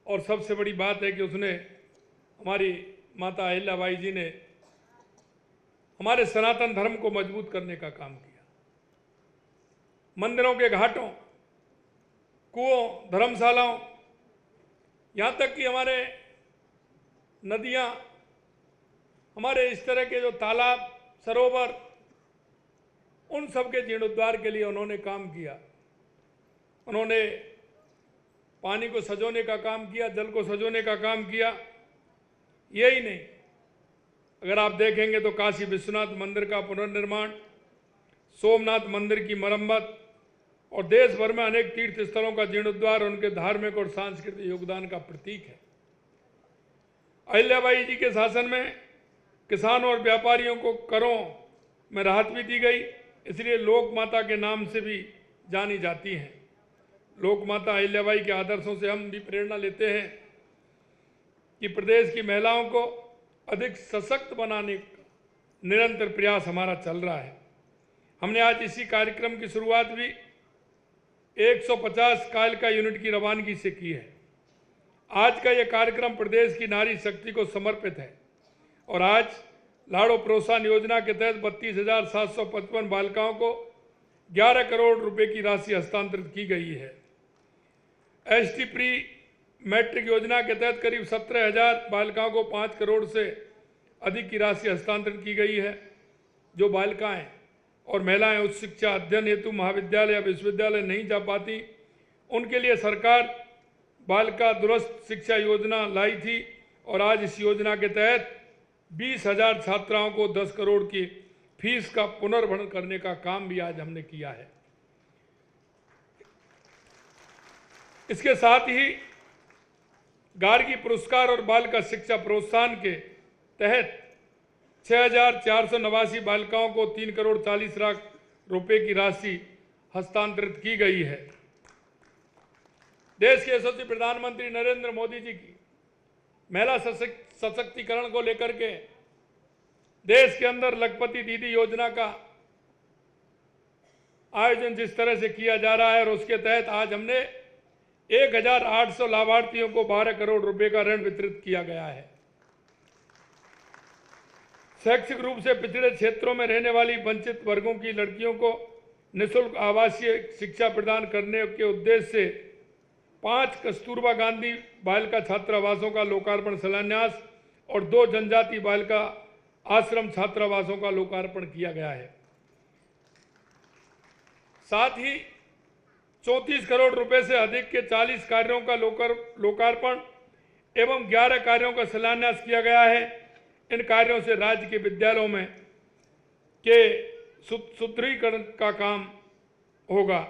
और सबसे बड़ी बात है कि उसने, हमारी माता अहिल्याबाई जी ने हमारे सनातन धर्म को मजबूत करने का काम किया। मंदिरों के घाटों, कुओं, धर्मशालाओं, यहाँ तक कि हमारे नदियाँ, हमारे इस तरह के जो तालाब, सरोवर, उन सब के जीर्णोद्धार के लिए उन्होंने काम किया। उन्होंने पानी को सजोने का काम किया, जल को सजोने का काम किया। यही नहीं, अगर आप देखेंगे तो काशी विश्वनाथ मंदिर का पुनर्निर्माण, सोमनाथ मंदिर की मरम्मत और देश भर में अनेक तीर्थ स्थलों का जीर्णोद्धार उनके धार्मिक और सांस्कृतिक योगदान का प्रतीक है। अहिल्याबाई जी के शासन में किसानों और व्यापारियों को करों में राहत भी दी गई, इसलिए लोक माता के नाम से भी जानी जाती हैं। लोक माता अहिल्याबाई के आदर्शों से हम भी प्रेरणा लेते हैं कि प्रदेश की महिलाओं को अधिक सशक्त बनाने का निरंतर प्रयास हमारा चल रहा है। हमने आज इसी कार्यक्रम की शुरुआत भी 150 कालिका यूनिट की रवानगी से की है। आज का यह कार्यक्रम प्रदेश की नारी शक्ति को समर्पित है और आज लाड़ो प्रोत्साहन योजना के तहत 32,755 बालिकाओं को 11 करोड़ रुपए की राशि हस्तांतरित की गई है। एसटी प्री मैट्रिक योजना के तहत करीब 17,000 बालिकाओं को 5 करोड़ से अधिक की राशि हस्तांतरित की गई है। जो बालिकाएं और महिलाएं उच्च शिक्षा अध्ययन हेतु महाविद्यालय या विश्वविद्यालय नहीं जा पाती, उनके लिए सरकार बालिका दुरुस्त शिक्षा योजना लाई थी और आज इस योजना के तहत 20,000 छात्राओं को 10 करोड़ की फीस का पुनर्भरण करने का काम भी आज हमने किया है। इसके साथ ही गार्गी पुरस्कार और बालिका शिक्षा प्रोत्साहन के तहत 6,489 बालिकाओं को 3 करोड़ 40 लाख रुपए की राशि हस्तांतरित की गई है। देश के यशस्वी प्रधानमंत्री नरेंद्र मोदी जी की महिला सशक्तिकरण को लेकर के देश के अंदर लखपति दीदी योजना का आयोजन जिस तरह से किया जा रहा है और उसके तहत आज हमने 1,800 लाभार्थियों को 12 करोड़ रुपए का ऋण वितरित किया गया है। शैक्षिक रूप से पिछड़े क्षेत्रों में रहने वाली वंचित वर्गों की लड़कियों को निःशुल्क आवासीय शिक्षा प्रदान करने के उद्देश्य से 5 कस्तूरबा गांधी बालिका छात्रावासों का लोकार्पण शिलान्यास और 2 जनजाति बालिका आश्रम छात्रावासों का लोकार्पण किया गया है। साथ ही 34 करोड़ रुपए से अधिक के 40 कार्यों का लोकार्पण एवं 11 कार्यों का शिलान्यास किया गया है। इन कार्यों से राज्य के विद्यालयों में के सुदृढ़ीकरण का काम होगा।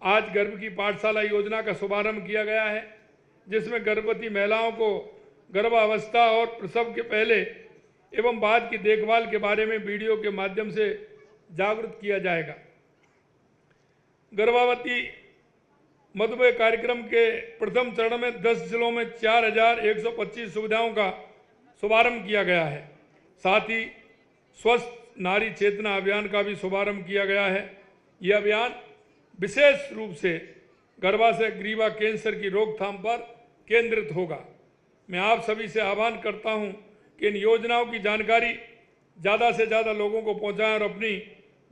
आज गर्भ की पाठशाला योजना का शुभारंभ किया गया है, जिसमें गर्भवती महिलाओं को गर्भावस्था और प्रसव के पहले एवं बाद की देखभाल के बारे में वीडियो के माध्यम से जागरूक किया जाएगा। गर्भवती मधुमेह कार्यक्रम के प्रथम चरण में 10 जिलों में 4,125 सुविधाओं का शुभारंभ किया गया है। साथ ही स्वस्थ नारी चेतना अभियान का भी शुभारंभ किया गया है। यह अभियान विशेष रूप से गर्भाशय ग्रीवा कैंसर की रोकथाम पर केंद्रित होगा। मैं आप सभी से आह्वान करता हूं कि इन योजनाओं की जानकारी ज़्यादा से ज़्यादा लोगों को पहुंचाएं और अपनी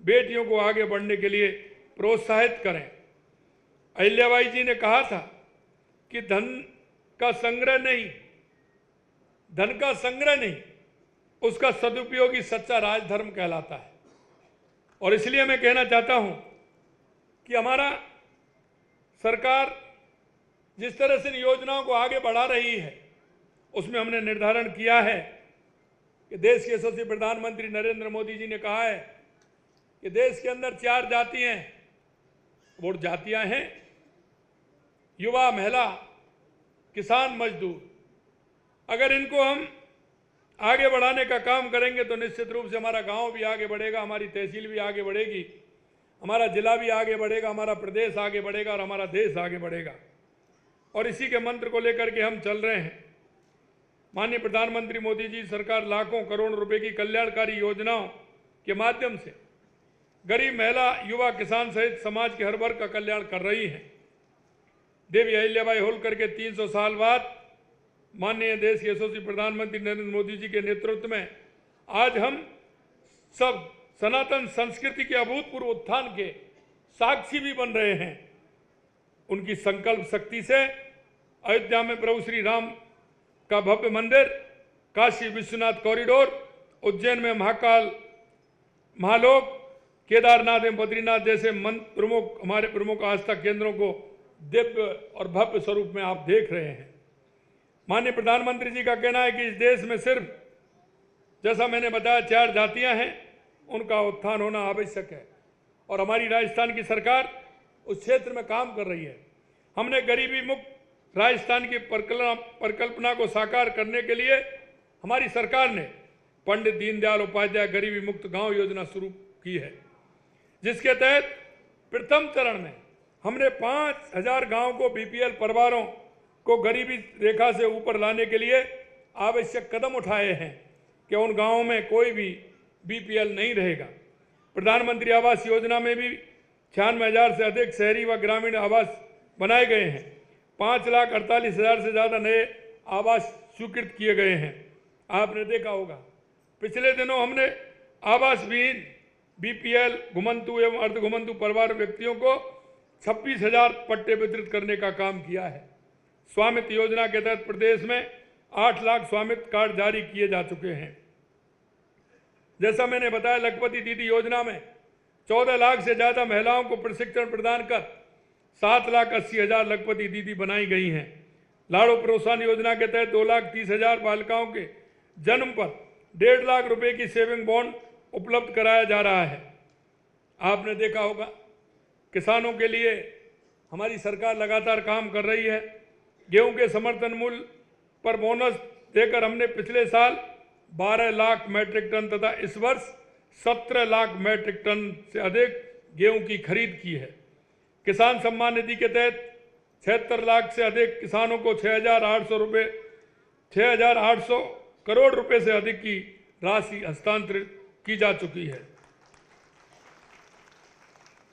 बेटियों को आगे बढ़ने के लिए प्रोत्साहित करें। अहिल्याबाई जी ने कहा था कि धन का संग्रह नहीं, उसका सदुपयोग ही सच्चा राजधर्म कहलाता है। और इसलिए मैं कहना चाहता हूं कि हमारा सरकार जिस तरह से इन योजनाओं को आगे बढ़ा रही है, उसमें हमने निर्धारण किया है कि देश के यशस्वी प्रधानमंत्री नरेंद्र मोदी जी ने कहा है कि देश के अंदर 4 जातियां हैं। वो जातियां हैं युवा, महिला, किसान, मजदूर। अगर इनको हम आगे बढ़ाने का काम करेंगे तो निश्चित रूप से हमारा गांव भी आगे बढ़ेगा, हमारी तहसील भी आगे बढ़ेगी, हमारा जिला भी आगे बढ़ेगा, हमारा प्रदेश आगे बढ़ेगा और हमारा देश आगे बढ़ेगा। और इसी के मंत्र को लेकर के हम चल रहे हैं। माननीय प्रधानमंत्री मोदी जी सरकार लाखों करोड़ रुपए की कल्याणकारी योजनाओं के माध्यम से गरीब, महिला, युवा, किसान सहित समाज के हर वर्ग का कल्याण कर रही है। देवी अहिल्याबाई होलकर के 300 साल बाद माननीय देश के यशस्वी प्रधानमंत्री नरेंद्र मोदी जी के नेतृत्व में आज हम सब सनातन संस्कृति के अभूतपूर्व उत्थान के साक्षी भी बन रहे हैं। उनकी संकल्प शक्ति से अयोध्या में प्रभु श्री राम का भव्य मंदिर, काशी विश्वनाथ कॉरिडोर, उज्जैन में महाकाल, महालोक, केदारनाथ एवं बद्रीनाथ जैसे हमारे प्रमुख आस्था केंद्रों को दिव्य और भव्य स्वरूप में आप देख रहे हैं। माननीय प्रधानमंत्री जी का कहना है कि इस देश में सिर्फ, जैसा मैंने बताया, 4 जातियां हैं, उनका उत्थान होना आवश्यक है और हमारी राजस्थान की सरकार उस क्षेत्र में काम कर रही है। हमने गरीबी मुक्त राजस्थान की परिकल्पना को साकार करने के लिए हमारी सरकार ने पंडित दीनदयाल उपाध्याय गरीबी मुक्त गांव योजना शुरू की है, जिसके तहत प्रथम चरण में हमने 5,000 गांव को बीपीएल परिवारों को गरीबी रेखा से ऊपर लाने के लिए आवश्यक कदम उठाए हैं कि उन गांवों में कोई भी बीपीएल नहीं रहेगा। प्रधानमंत्री आवास योजना में भी 96,000 से अधिक शहरी व ग्रामीण आवास बनाए गए हैं। 5,48,000 से ज़्यादा नए आवास स्वीकृत किए गए हैं। आपने देखा होगा पिछले दिनों हमने आवास विहीन बीपीएल, घुमंतु एवं अर्धघुमंतु परिवार व्यक्तियों को 26,000 पट्टे वितरित करने का काम किया है। स्वामित्व योजना के तहत प्रदेश में 8 लाख स्वामित्व कार्ड जारी किए जा चुके हैं। जैसा मैंने बताया, लखपति दीदी योजना में 14 लाख से ज़्यादा महिलाओं को प्रशिक्षण प्रदान कर 7,80,000 लखपति दीदी बनाई गई हैं। लाड़ो प्रोत्साहन योजना के तहत 2,30,000 बालिकाओं के जन्म पर 1.5 लाख रुपए की सेविंग बॉन्ड उपलब्ध कराया जा रहा है। आपने देखा होगा किसानों के लिए हमारी सरकार लगातार काम कर रही है। गेहूं के समर्थन मूल्य पर बोनस देकर हमने पिछले साल 12 लाख मैट्रिक टन तथा इस वर्ष 17 लाख मैट्रिक टन से अधिक गेहूं की खरीद की है। किसान सम्मान निधि के तहत 76 लाख से अधिक किसानों को 6,800 करोड़ रुपए से अधिक की राशि हस्तांतरित की जा चुकी है।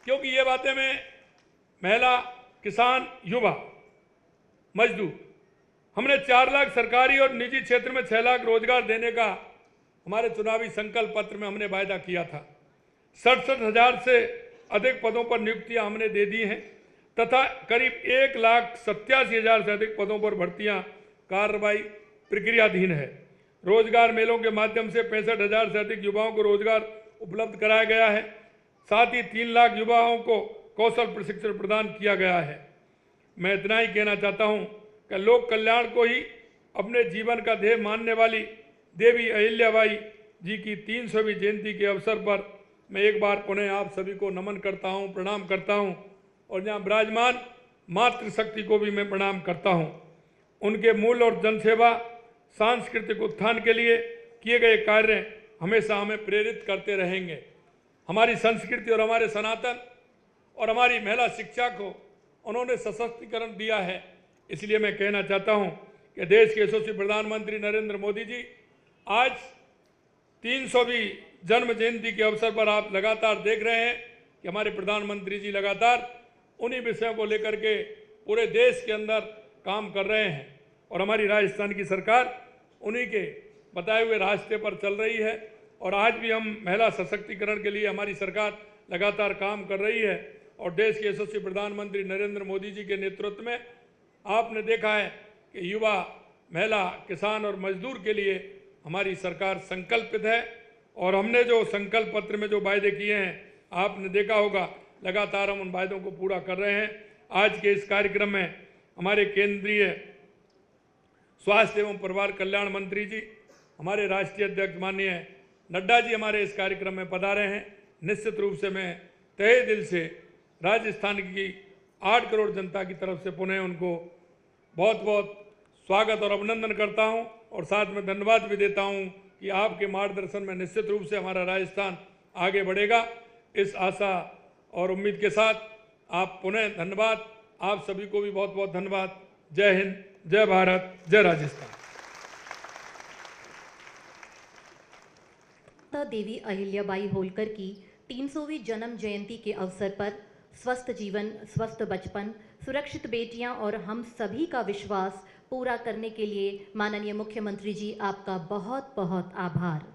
क्योंकि ये बातें मैं महिला, किसान, युवा, मजदूर, हमने 4 लाख सरकारी और निजी क्षेत्र में 6 लाख रोजगार देने का हमारे चुनावी संकल्प पत्र में हमने वायदा किया था। 67,000 से अधिक पदों पर नियुक्तियां हमने दे दी हैं तथा करीब 1,87,000 से अधिक पदों पर भर्तियां कार्रवाई प्रक्रियाधीन है। रोजगार मेलों के माध्यम से 65,000 से अधिक युवाओं को रोजगार उपलब्ध कराया गया है। साथ ही 3 लाख युवाओं को कौशल प्रशिक्षण प्रदान किया गया है। मैं इतना ही कहना चाहता हूं कि लोक कल्याण को ही अपने जीवन का ध्येय मानने वाली देवी अहिल्याबाई जी की 300वीं जयंती के अवसर पर मैं एक बार पुनः आप सभी को नमन करता हूं, प्रणाम करता हूं और यहाँ विराजमान मातृशक्ति को भी मैं प्रणाम करता हूं। उनके मूल और जनसेवा, सांस्कृतिक उत्थान के लिए किए गए कार्य हमेशा हमें प्रेरित करते रहेंगे। हमारी संस्कृति और हमारे सनातन और हमारी महिला शिक्षा को उन्होंने सशक्तिकरण दिया है। इसलिए मैं कहना चाहता हूं कि देश के यशस्वी प्रधानमंत्री नरेंद्र मोदी जी आज 300वीं जन्म जयंती के अवसर पर आप लगातार देख रहे हैं कि हमारे प्रधानमंत्री जी लगातार उन्हीं विषयों को लेकर के पूरे देश के अंदर काम कर रहे हैं और हमारी राजस्थान की सरकार उन्हीं के बताए हुए रास्ते पर चल रही है। और आज भी हम महिला सशक्तिकरण के लिए हमारी सरकार लगातार काम कर रही है और देश के यशस्वी प्रधानमंत्री नरेंद्र मोदी जी के नेतृत्व में आपने देखा है कि युवा, महिला, किसान और मजदूर के लिए हमारी सरकार संकल्पित है और हमने जो संकल्प पत्र में जो वायदे किए हैं आपने देखा होगा लगातार हम उन वायदों को पूरा कर रहे हैं। आज के इस कार्यक्रम में हमारे केंद्रीय स्वास्थ्य एवं परिवार कल्याण मंत्री जी, हमारे राष्ट्रीय अध्यक्ष माननीय नड्डा जी हमारे इस कार्यक्रम में पधारे हैं। निश्चित रूप से मैं तहे दिल से राजस्थान की 8 करोड़ जनता की तरफ से पुनः उनको बहुत बहुत स्वागत और अभिनंदन करता हूं और साथ में धन्यवाद भी देता हूं कि आपके मार्गदर्शन में निश्चित रूप से हमारा राजस्थान आगे बढ़ेगा। इस आशा और उम्मीद के साथ आप पुनः धन्यवाद, आप सभी को भी बहुत बहुत धन्यवाद। जय हिंद, जय भारत, जय राजस्थान। देवी अहिल्याबाई होलकर की 300वीं जन्म जयंती के अवसर पर स्वस्थ जीवन, स्वस्थ बचपन, सुरक्षित बेटियां और हम सभी का विश्वास पूरा करने के लिए माननीय मुख्यमंत्री जी आपका बहुत बहुत आभार।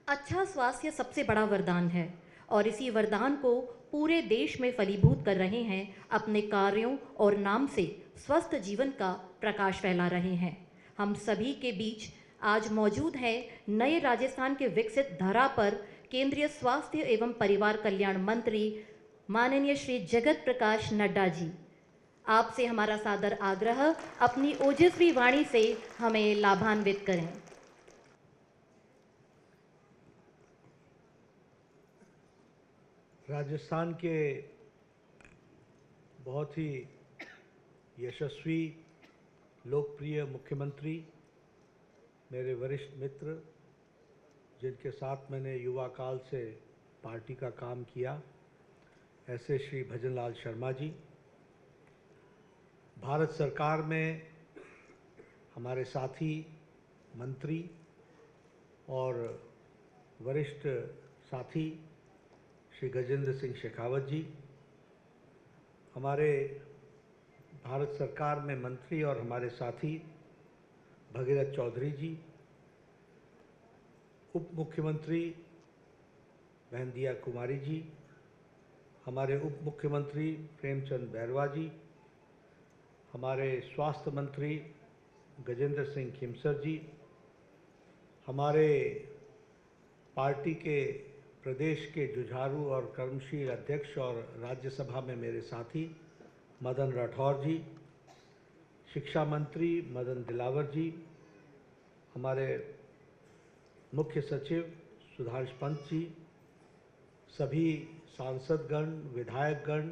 अच्छा स्वास्थ्य सबसे बड़ा वरदान है और इसी वरदान को पूरे देश में फलीभूत कर रहे हैं। अपने कार्यों और नाम से स्वस्थ जीवन का प्रकाश फैला रहे हैं। हम सभी के बीच आज मौजूद है नए राजस्थान के विकसित धरा पर केंद्रीय स्वास्थ्य एवं परिवार कल्याण मंत्री माननीय श्री जगत प्रकाश नड्डा जी। आपसे हमारा सादर आग्रह, अपनी ओजस्वी वाणी से हमें लाभान्वित करें। राजस्थान के बहुत ही यशस्वी लोकप्रिय मुख्यमंत्री, मेरे वरिष्ठ मित्र जिनके साथ मैंने युवा काल से पार्टी का काम किया, ऐसे श्री भजनलाल शर्मा जी, भारत सरकार में हमारे साथी मंत्री और वरिष्ठ साथी श्री गजेंद्र सिंह शेखावत जी, हमारे भारत सरकार में मंत्री और हमारे साथी भगीरथ चौधरी जी, उप मुख्यमंत्री बहनदिया कुमारी जी, हमारे उप मुख्यमंत्री प्रेमचंद बैरवा जी, हमारे स्वास्थ्य मंत्री गजेंद्र सिंह खिमसर जी, हमारे पार्टी के प्रदेश के जुझारू और कर्मशील अध्यक्ष और राज्यसभा में मेरे साथी मदन राठौर जी, शिक्षा मंत्री मदन दिलावर जी, हमारे मुख्य सचिव सुधांश पंत जी, सभी सांसदगण, विधायकगण,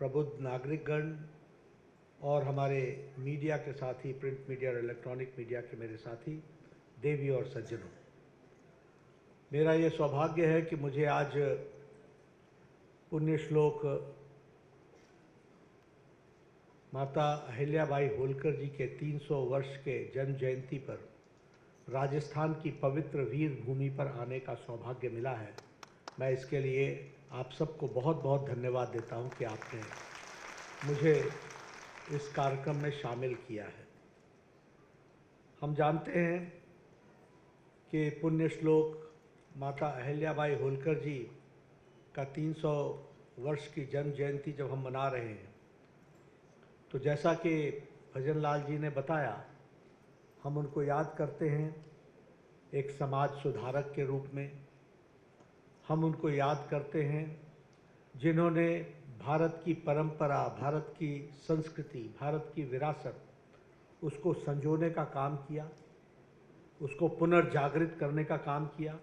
प्रबुद्ध नागरिकगण और हमारे मीडिया के साथी, प्रिंट मीडिया और इलेक्ट्रॉनिक मीडिया के मेरे साथी, देवी और सज्जनों, मेरा ये सौभाग्य है कि मुझे आज पुण्य श्लोक माता अहिल्याबाई होलकर जी के 300 वर्ष के जन्म जयंती पर राजस्थान की पवित्र वीर भूमि पर आने का सौभाग्य मिला है। मैं इसके लिए आप सबको बहुत बहुत धन्यवाद देता हूं कि आपने मुझे इस कार्यक्रम में शामिल किया है। हम जानते हैं कि पुण्य श्लोक माता अहिल्याबाई होलकर जी का 300 वर्ष की जन्म जयंती जब हम मना रहे हैं, तो जैसा कि भजन लाल जी ने बताया, हम उनको याद करते हैं एक समाज सुधारक के रूप में। हम उनको याद करते हैं जिन्होंने भारत की परंपरा, भारत की संस्कृति, भारत की विरासत, उसको संजोने का काम किया, उसको पुनर्जागृत करने का काम किया।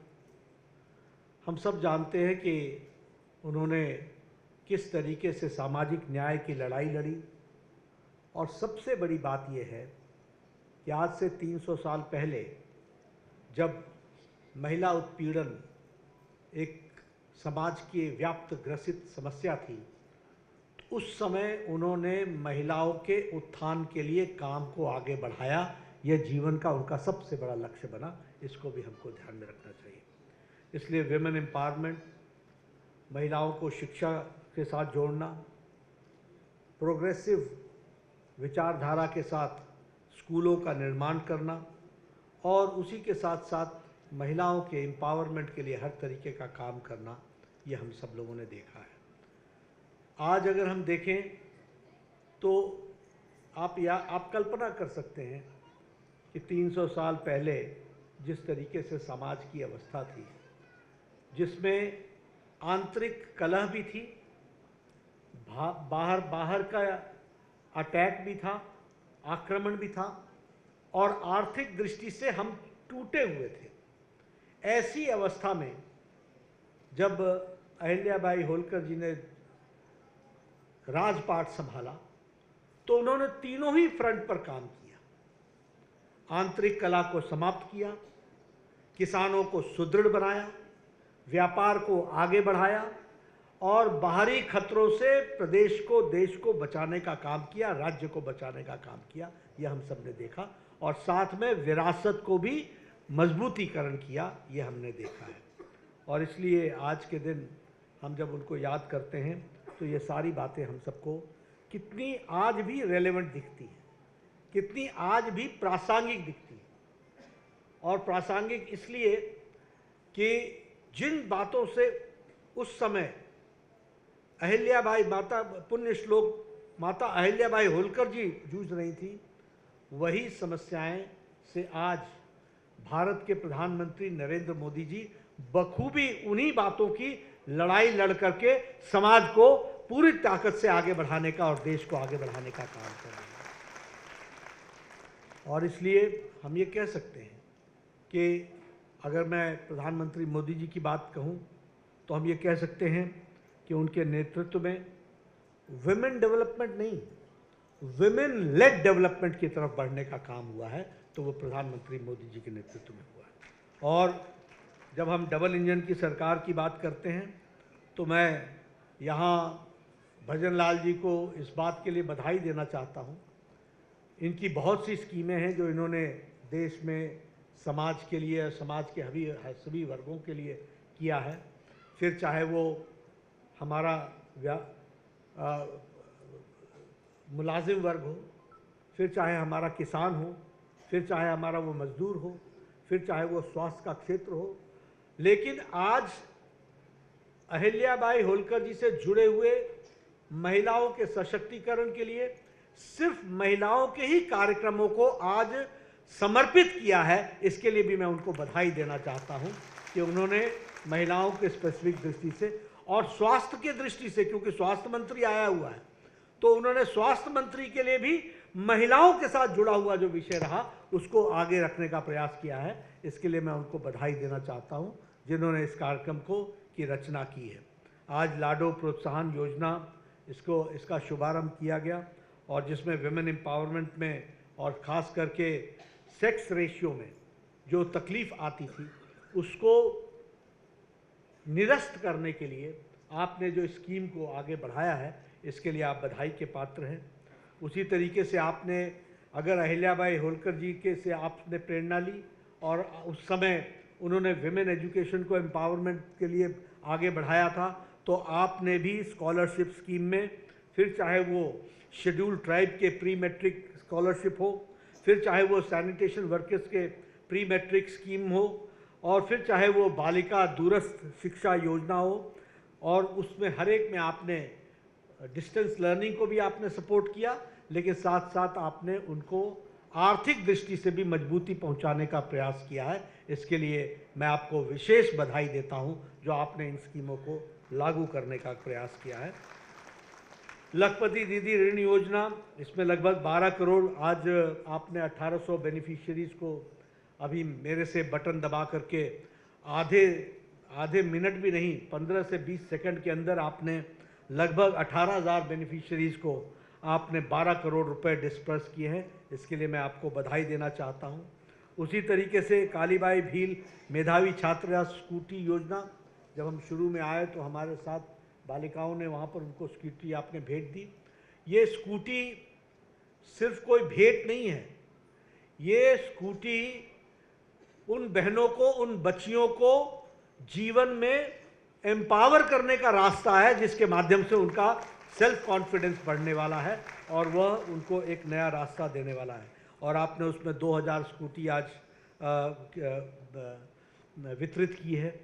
हम सब जानते हैं कि उन्होंने किस तरीके से सामाजिक न्याय की लड़ाई लड़ी, और सबसे बड़ी बात यह है कि आज से 300 साल पहले जब महिला उत्पीड़न एक समाज की व्याप्त ग्रसित समस्या थी, उस समय उन्होंने महिलाओं के उत्थान के लिए काम को आगे बढ़ाया। यह जीवन का उनका सबसे बड़ा लक्ष्य बना। इसको भी हमको ध्यान में रखना चाहिए। इसलिए विमेन एम्पावरमेंट, महिलाओं को शिक्षा के साथ जोड़ना, प्रोग्रेसिव विचारधारा के साथ स्कूलों का निर्माण करना, और उसी के साथ साथ महिलाओं के एम्पावरमेंट के लिए हर तरीके का काम करना, ये हम सब लोगों ने देखा है। आज अगर हम देखें तो आप कल्पना कर सकते हैं कि 300 साल पहले जिस तरीके से समाज की अवस्था थी, जिसमें आंतरिक कलह भी थी, बाहर का अटैक भी था, आक्रमण भी था, और आर्थिक दृष्टि से हम टूटे हुए थे। ऐसी अवस्था में जब अहिल्याबाई होलकर जी ने राजपाट संभाला, तो उन्होंने तीनों ही फ्रंट पर काम किया। आंतरिक कलह को समाप्त किया, किसानों को सुदृढ़ बनाया, व्यापार को आगे बढ़ाया, और बाहरी खतरों से प्रदेश को, देश को बचाने का काम किया, राज्य को बचाने का काम किया। यह हम सब ने देखा, और साथ में विरासत को भी मजबूतीकरण किया, यह हमने देखा है। और इसलिए आज के दिन हम जब उनको याद करते हैं, तो ये सारी बातें हम सबको कितनी आज भी रेलेवेंट दिखती हैं, कितनी आज भी प्रासंगिक दिखती है। और प्रासंगिक इसलिए कि जिन बातों से उस समय अहिल्याबाई माता, पुण्य श्लोक माता अहिल्याबाई होलकर जी जूझ रही थी, वही समस्याएं से आज भारत के प्रधानमंत्री नरेंद्र मोदी जी बखूबी उन्हीं बातों की लड़ाई लड़ करके समाज को पूरी ताकत से आगे बढ़ाने का और देश को आगे बढ़ाने का काम कर रहे हैं। और इसलिए हम ये कह सकते हैं कि अगर मैं प्रधानमंत्री मोदी जी की बात कहूं, तो हम ये कह सकते हैं कि उनके नेतृत्व में विमेन डेवलपमेंट नहीं, विमेन लेड डेवलपमेंट की तरफ बढ़ने का काम हुआ है, तो वो प्रधानमंत्री मोदी जी के नेतृत्व में हुआ है। और जब हम डबल इंजन की सरकार की बात करते हैं, तो मैं यहाँ भजन लाल जी को इस बात के लिए बधाई देना चाहता हूँ। इनकी बहुत सी स्कीमें हैं जो इन्होंने देश में समाज के लिए, समाज के सभी वर्गों के लिए किया है। फिर चाहे वो हमारा मुलाजिम वर्ग हो, फिर चाहे हमारा किसान हो, फिर चाहे हमारा वो मजदूर हो, फिर चाहे वो स्वास्थ्य का क्षेत्र हो। लेकिन आज अहिल्याबाई होलकर जी से जुड़े हुए महिलाओं के सशक्तिकरण के लिए सिर्फ महिलाओं के ही कार्यक्रमों को आज समर्पित किया है, इसके लिए भी मैं उनको बधाई देना चाहता हूं कि उन्होंने महिलाओं के स्पेसिफिक दृष्टि से और स्वास्थ्य की दृष्टि से, क्योंकि स्वास्थ्य मंत्री आया हुआ है, तो उन्होंने स्वास्थ्य मंत्री के लिए भी महिलाओं के साथ जुड़ा हुआ जो विषय रहा उसको आगे रखने का प्रयास किया है। इसके लिए मैं उनको बधाई देना चाहता हूं जिन्होंने इस कार्यक्रम की रचना की है। आज लाडो प्रोत्साहन योजना इसका शुभारंभ किया गया और जिसमें विमेन एम्पावरमेंट में और ख़ास करके सेक्स रेशियो में जो तकलीफ़ आती थी उसको निरस्त करने के लिए आपने जो स्कीम को आगे बढ़ाया है, इसके लिए आप बधाई के पात्र हैं। उसी तरीके से आपने अगर अहिल्याबाई होलकर जी के से आपने प्रेरणा ली और उस समय उन्होंने विमेन एजुकेशन को एम्पावरमेंट के लिए आगे बढ़ाया था, तो आपने भी स्कॉलरशिप स्कीम में, फिर चाहे वो शेड्यूल ट्राइब के प्री मैट्रिक स्कॉलरशिप हो, फिर चाहे वो सैनिटेशन वर्कर्स के प्री मैट्रिक स्कीम हो, और फिर चाहे वो बालिका दूरस्थ शिक्षा योजना हो, और उसमें हर एक में आपने डिस्टेंस लर्निंग को भी आपने सपोर्ट किया, लेकिन साथ साथ आपने उनको आर्थिक दृष्टि से भी मजबूती पहुंचाने का प्रयास किया है। इसके लिए मैं आपको विशेष बधाई देता हूं जो आपने इन स्कीमों को लागू करने का प्रयास किया है। लखपति दीदी ऋण योजना, इसमें लगभग 12 करोड़, आज आपने 1800 बेनिफिशियरीज़ को अभी मेरे से बटन दबा करके आधे मिनट भी नहीं, 15 से 20 सेकंड के अंदर आपने लगभग 18,000 बेनिफिशियरीज़ को आपने 12 करोड़ रुपए डिस्पर्स किए हैं। इसके लिए मैं आपको बधाई देना चाहता हूं। उसी तरीके से कालीबाई भील मेधावी छात्रा स्कूटी योजना, जब हम शुरू में आए तो हमारे साथ बालिकाओं ने वहां पर उनको स्कूटी आपने भेंट दी। ये स्कूटी सिर्फ कोई भेंट नहीं है, ये स्कूटी उन बहनों को, उन बच्चियों को जीवन में एम्पावर करने का रास्ता है, जिसके माध्यम से उनका सेल्फ कॉन्फिडेंस बढ़ने वाला है और वह उनको एक नया रास्ता देने वाला है। और आपने उसमें 2000 स्कूटी आज वितरित की है।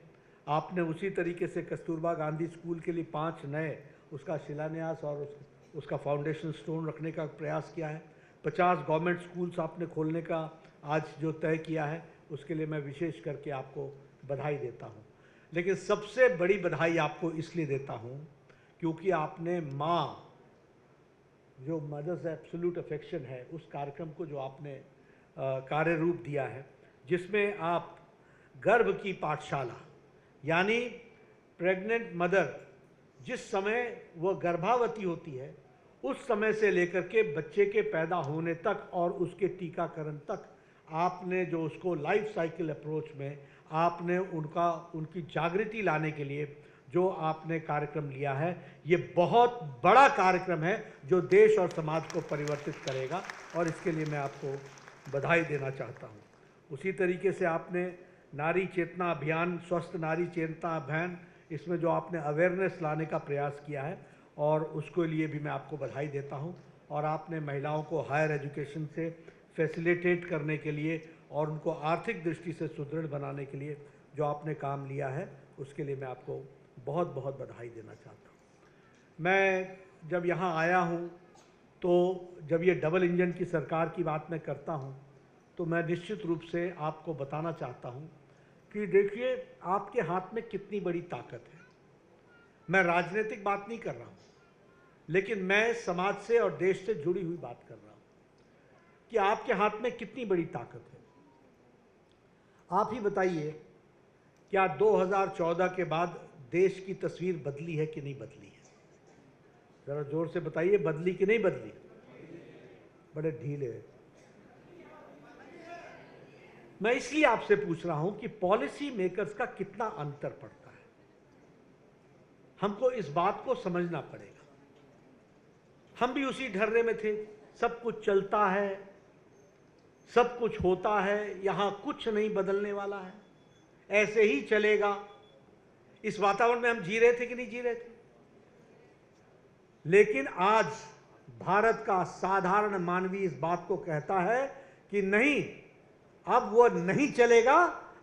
आपने उसी तरीके से कस्तूरबा गांधी स्कूल के लिए 5 नए उसका शिलान्यास और उसका फाउंडेशन स्टोन रखने का प्रयास किया है। 50 गवर्नमेंट स्कूल्स आपने खोलने का आज जो तय किया है, उसके लिए मैं विशेष करके आपको बधाई देता हूँ। लेकिन सबसे बड़ी बधाई आपको इसलिए देता हूँ क्योंकि आपने माँ, जो मदर्स एब्सोल्यूट अफेक्शन है, उस कार्यक्रम को जो आपने कार्य रूप दिया है, जिसमें आप गर्भ की पाठशाला, यानी प्रेग्नेंट मदर जिस समय वह गर्भावती होती है उस समय से लेकर के बच्चे के पैदा होने तक और उसके टीकाकरण तक आपने जो उसको लाइफ साइकिल अप्रोच में आपने उनकी जागृति लाने के लिए जो आपने कार्यक्रम लिया है, ये बहुत बड़ा कार्यक्रम है जो देश और समाज को परिवर्तित करेगा और इसके लिए मैं आपको बधाई देना चाहता हूँ। उसी तरीके से आपने नारी चेतना अभियान, स्वस्थ नारी चेतना अभियान, इसमें जो आपने अवेयरनेस लाने का प्रयास किया है और उसके लिए भी मैं आपको बधाई देता हूँ। और आपने महिलाओं को हायर एजुकेशन से फैसिलिटेट करने के लिए और उनको आर्थिक दृष्टि से सुदृढ़ बनाने के लिए जो आपने काम लिया है, उसके लिए मैं आपको बहुत बहुत बधाई देना चाहता हूँ। मैं जब यहाँ आया हूँ तो जब ये डबल इंजन की सरकार की बात मैं करता हूँ तो मैं निश्चित रूप से आपको बताना चाहता हूँ कि देखिए आपके हाथ में कितनी बड़ी ताकत है। मैं राजनीतिक बात नहीं कर रहा हूँ, लेकिन मैं समाज से और देश से जुड़ी हुई बात कर रहा हूँ कि आपके हाथ में कितनी बड़ी ताकत है। आप ही बताइए, क्या 2014 के बाद देश की तस्वीर बदली है कि नहीं बदली है? जरा जोर से बताइए, बदली कि नहीं बदली? बड़े ढीले। मैं इसलिए आपसे पूछ रहा हूं कि पॉलिसी मेकर्स का कितना अंतर पड़ता है, हमको इस बात को समझना पड़ेगा। हम भी उसी ढर्रे में थे, सब कुछ चलता है, सब कुछ होता है, यहां कुछ नहीं बदलने वाला है, ऐसे ही चलेगा। इस वातावरण में हम जी रहे थे कि नहीं जी रहे थे? लेकिन आज भारत का साधारण मानवी इस बात को कहता है कि नहीं, अब वो नहीं चलेगा,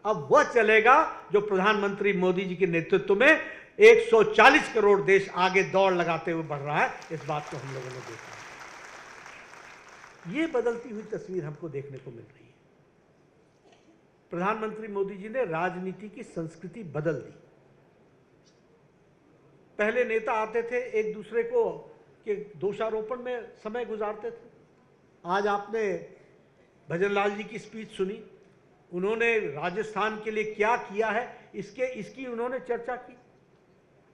अब वह चलेगा जो प्रधानमंत्री मोदी जी के नेतृत्व में 140 करोड़ देश आगे दौड़ लगाते हुए बढ़ रहा है। इस बात को हम लोगों ने देखा है। ये बदलती हुई तस्वीर हमको देखने को मिल रही है। प्रधानमंत्री मोदी जी ने राजनीति की संस्कृति बदल दी। पहले नेता आते थे, एक दूसरे को के दोषारोपण में समय गुजारते थे। आज आपने भजनलाल जी की स्पीच सुनी, उन्होंने राजस्थान के लिए क्या किया है इसकी उन्होंने चर्चा की।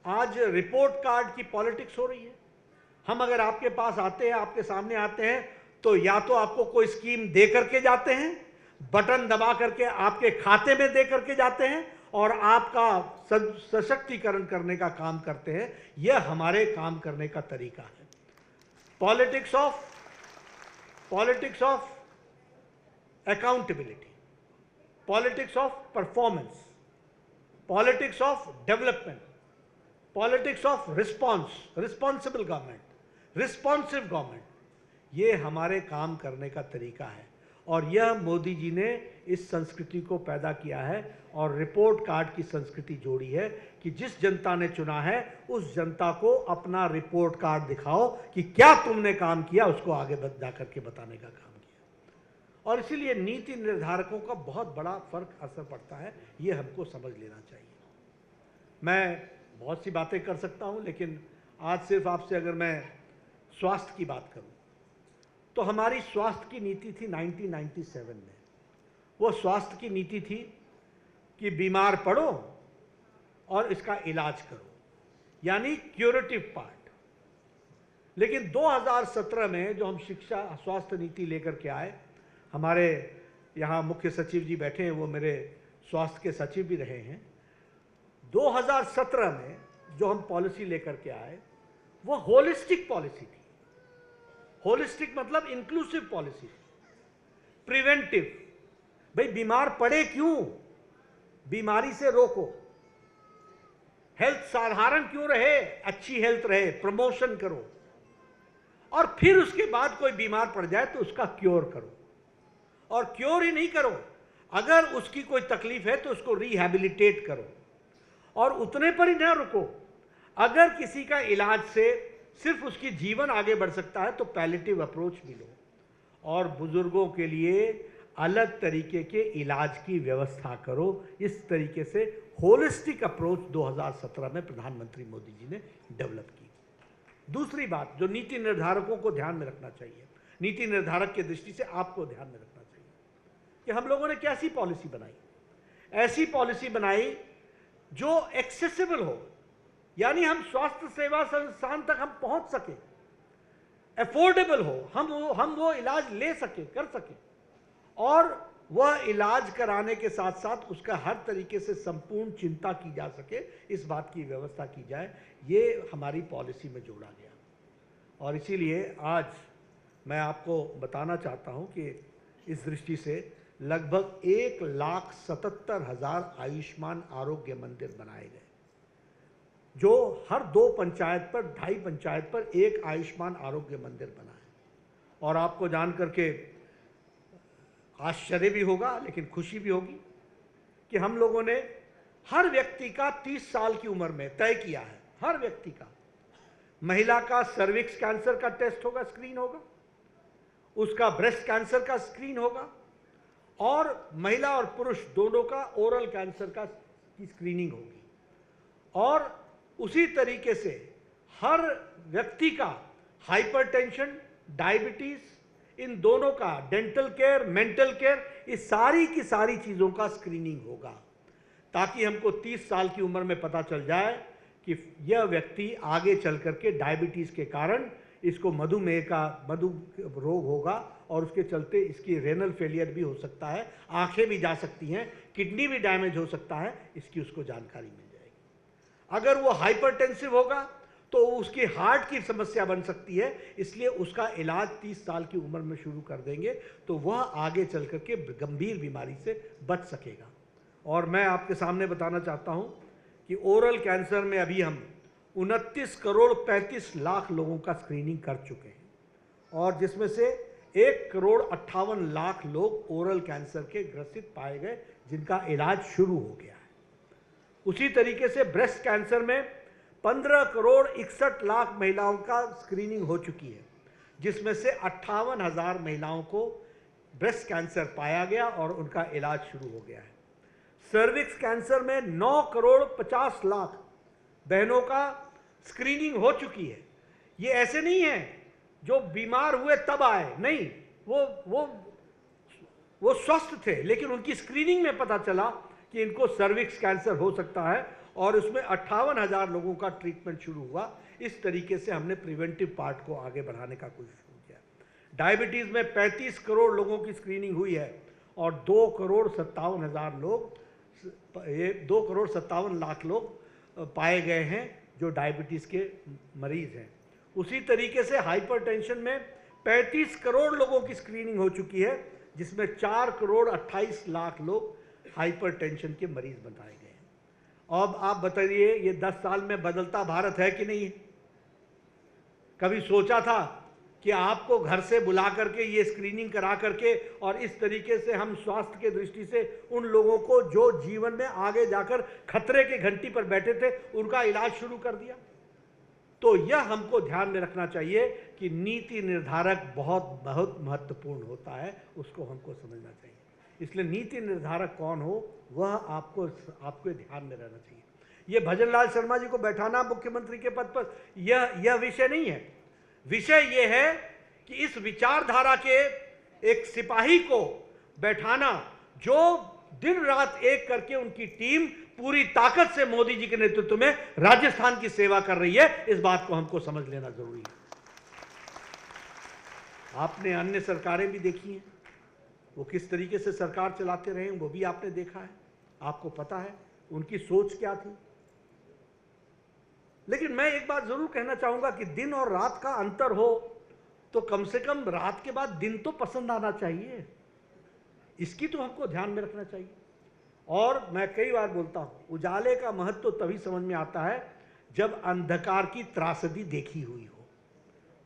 आज रिपोर्ट कार्ड की पॉलिटिक्स हो रही है। हम अगर आपके पास आते हैं, आपके सामने आते हैं, तो या तो आपको कोई स्कीम दे करके जाते हैं, बटन दबा करके आपके खाते में दे करके जाते हैं और आपका सशक्तिकरण करने का काम करते हैं। यह हमारे काम करने का तरीका है। Politics of accountability, politics of performance, politics of development, politics of responsible government, responsive government, ये हमारे काम करने का तरीका है। और यह मोदी जी ने इस संस्कृति को पैदा किया है और रिपोर्ट कार्ड की संस्कृति जोड़ी है कि जिस जनता ने चुना है उस जनता को अपना रिपोर्ट कार्ड दिखाओ कि क्या तुमने काम किया, उसको आगे जा करके बताने का काम किया। और इसीलिए नीति निर्धारकों का बहुत बड़ा फर्क असर पड़ता है, ये हमको समझ लेना चाहिए। मैं बहुत सी बातें कर सकता हूं, लेकिन आज सिर्फ आपसे अगर मैं स्वास्थ्य की बात करूं तो हमारी स्वास्थ्य की नीति थी 1997 में। वो स्वास्थ्य की नीति थी कि बीमार पड़ो और इसका इलाज करो, यानी क्यूरेटिव पार्ट। लेकिन 2017 में जो हम शिक्षा स्वास्थ्य नीति लेकर के आए, हमारे यहाँ मुख्य सचिव जी बैठे हैं, वो मेरे स्वास्थ्य के सचिव भी रहे हैं। 2017 में जो हम पॉलिसी लेकर के आए वो होलिस्टिक पॉलिसी थी। होलिस्टिक मतलब इंक्लूसिव पॉलिसी थी, प्रिवेंटिव। भाई बीमार पड़े क्यों, बीमारी से रोको। हेल्थ साधारण क्यों रहे, अच्छी हेल्थ रहे, प्रमोशन करो। और फिर उसके बाद कोई बीमार पड़ जाए तो उसका क्योर करो। और क्योर ही नहीं करो, अगर उसकी कोई तकलीफ है तो उसको रिहैबिलिटेट करो। और उतने पर ही न रुको, अगर किसी का इलाज से सिर्फ उसकी जीवन आगे बढ़ सकता है तो पैलेटिव अप्रोच भी लो। और बुजुर्गों के लिए अलग तरीके के इलाज की व्यवस्था करो। इस तरीके से होलिस्टिक अप्रोच 2017 में प्रधानमंत्री मोदी जी ने डेवलप की। दूसरी बात जो नीति निर्धारकों को ध्यान में रखना चाहिए, नीति निर्धारक की दृष्टि से आपको ध्यान में रखना चाहिए कि हम लोगों ने कैसी पॉलिसी बनाई। ऐसी पॉलिसी बनाई जो एक्सेसिबल हो, यानी हम स्वास्थ्य सेवा संस्थान तक हम पहुंच सके, अफोर्डेबल हो, हम वो इलाज ले सके, कर सके, और वह इलाज कराने के साथ साथ उसका हर तरीके से संपूर्ण चिंता की जा सके, इस बात की व्यवस्था की जाए। ये हमारी पॉलिसी में जोड़ा गया। और इसीलिए आज मैं आपको बताना चाहता हूं कि इस दृष्टि से लगभग 1,77,000 आयुष्मान आरोग्य मंदिर बनाए गए, जो हर 2 पंचायत पर, 2.5 पंचायत पर एक आयुष्मान आरोग्य मंदिर बना है। और आपको जान करके आश्चर्य भी होगा लेकिन खुशी भी होगी कि हम लोगों ने हर व्यक्ति का 30 साल की उम्र में तय किया है, हर व्यक्ति का। महिला का सर्विक्स कैंसर का टेस्ट होगा, स्क्रीन होगा, उसका ब्रेस्ट कैंसर का स्क्रीन होगा, और महिला और पुरुष दोनों का ओरल कैंसर की स्क्रीनिंग होगी। और उसी तरीके से हर व्यक्ति का हाइपरटेंशन, डायबिटीज, इन दोनों का, डेंटल केयर, मेंटल केयर, इस सारी की सारी चीज़ों का स्क्रीनिंग होगा, ताकि हमको 30 साल की उम्र में पता चल जाए कि यह व्यक्ति आगे चल करके डायबिटीज़ के कारण इसको मधु रोग होगा और उसके चलते इसकी रेनल फेलियर भी हो सकता है, आंखें भी जा सकती हैं, किडनी भी डैमेज हो सकता है, इसकी उसको जानकारी मिल जाएगी। अगर वो हाइपरटेंसिव होगा तो उसकी हार्ट की समस्या बन सकती है, इसलिए उसका इलाज 30 साल की उम्र में शुरू कर देंगे तो वह आगे चल करके गंभीर बीमारी से बच सकेगा। और मैं आपके सामने बताना चाहता हूं कि ओरल कैंसर में अभी हम 29 करोड़ 35 लाख लोगों का स्क्रीनिंग कर चुके हैं, और जिसमें से 1 करोड़ 58 लाख लोग ओरल कैंसर के ग्रसित पाए गए, जिनका इलाज शुरू हो गया है। उसी तरीके से ब्रेस्ट कैंसर में 15 करोड़ 61 लाख महिलाओं का स्क्रीनिंग हो चुकी है, जिसमें से 58,000 महिलाओं को ब्रेस्ट कैंसर पाया गया और उनका इलाज शुरू हो गया है। सर्विक्स कैंसर में 9 करोड़ 50 लाख बहनों का स्क्रीनिंग हो चुकी है। ये ऐसे नहीं है जो बीमार हुए तब आए, नहीं, वो स्वस्थ थे, लेकिन उनकी स्क्रीनिंग में पता चला कि इनको सर्विक्स कैंसर हो सकता है और उसमें 58,000 लोगों का ट्रीटमेंट शुरू हुआ। इस तरीके से हमने प्रिवेंटिव पार्ट को आगे बढ़ाने का कोशिश किया। डायबिटीज़ में 35 करोड़ लोगों की स्क्रीनिंग हुई है और 2 करोड़ 57,000 लोग, ये 2 करोड़ 57 लाख लोग पाए गए हैं जो डायबिटीज़ के मरीज़ हैं। उसी तरीके से हाइपरटेंशन में 35 करोड़ लोगों की स्क्रीनिंग हो चुकी है, जिसमें 4 करोड़ 28 लाख लोग हाइपरटेंशन के मरीज बताए गए हैं। अब आप बताइए, ये 10 साल में बदलता भारत है कि नहीं? कभी सोचा था कि आपको घर से बुला करके ये स्क्रीनिंग करा करके और इस तरीके से हम स्वास्थ्य के दृष्टि से उन लोगों को जो जीवन में आगे जाकर खतरे के घंटी पर बैठे थे उनका इलाज शुरू कर दिया? तो यह हमको ध्यान में रखना चाहिए कि नीति निर्धारक बहुत बहुत महत्वपूर्ण होता है, उसको हमको समझना चाहिए। इसलिए नीति निर्धारक कौन हो वह आपको ध्यान में रहना चाहिए। ये भजन लाल शर्मा जी को बैठाना मुख्यमंत्री के पद पर यह विषय नहीं है। विषय यह है कि इस विचारधारा के एक सिपाही को बैठाना जो दिन रात एक करके उनकी टीम पूरी ताकत से मोदी जी के नेतृत्व में राजस्थान की सेवा कर रही है, इस बात को हमको समझ लेना जरूरी है। आपने अन्य सरकारें भी देखी हैं, वो किस तरीके से सरकार चलाते रहे वो भी आपने देखा है, आपको पता है उनकी सोच क्या थी। लेकिन मैं एक बात जरूर कहना चाहूंगा कि दिन और रात का अंतर हो तो कम से कम रात के बाद दिन तो पसंद आना चाहिए, इसकी तो हमको ध्यान में रखना चाहिए। और मैं कई बार बोलता हूं, उजाले का महत्व तो तभी समझ में आता है जब अंधकार की त्रासदी देखी हुई हो।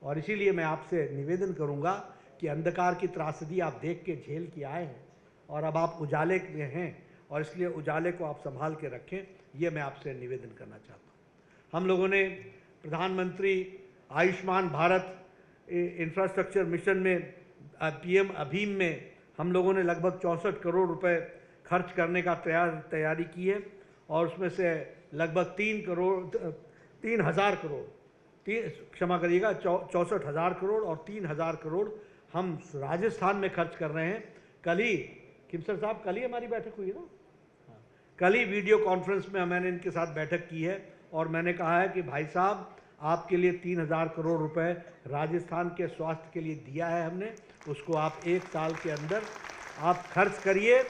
और इसीलिए मैं आपसे निवेदन करूंगा कि अंधकार की त्रासदी आप देख के झेल के आए हैं और अब आप उजाले में हैं और इसलिए उजाले को आप संभाल के रखें, ये मैं आपसे निवेदन करना चाहता हूँ। हम लोगों ने प्रधानमंत्री आयुष्मान भारत इंफ्रास्ट्रक्चर मिशन में पीएम अभीम में हम लोगों ने लगभग 64 करोड़ रुपए खर्च करने का तैयारी की है और उसमें से लगभग 3,000 करोड़, क्षमा करिएगा 64,000 करोड़ और 3,000 करोड़ हम राजस्थान में खर्च कर रहे हैं। कल ही खिमसर साहब, कल ही हमारी बैठक हुई है ना, कल ही वीडियो कॉन्फ्रेंस में मैंने इनके साथ बैठक की है और मैंने कहा है कि भाई साहब आपके लिए 3,000 करोड़ रुपए राजस्थान के स्वास्थ्य के लिए दिया है हमने, उसको आप 1 साल के अंदर आप खर्च करिए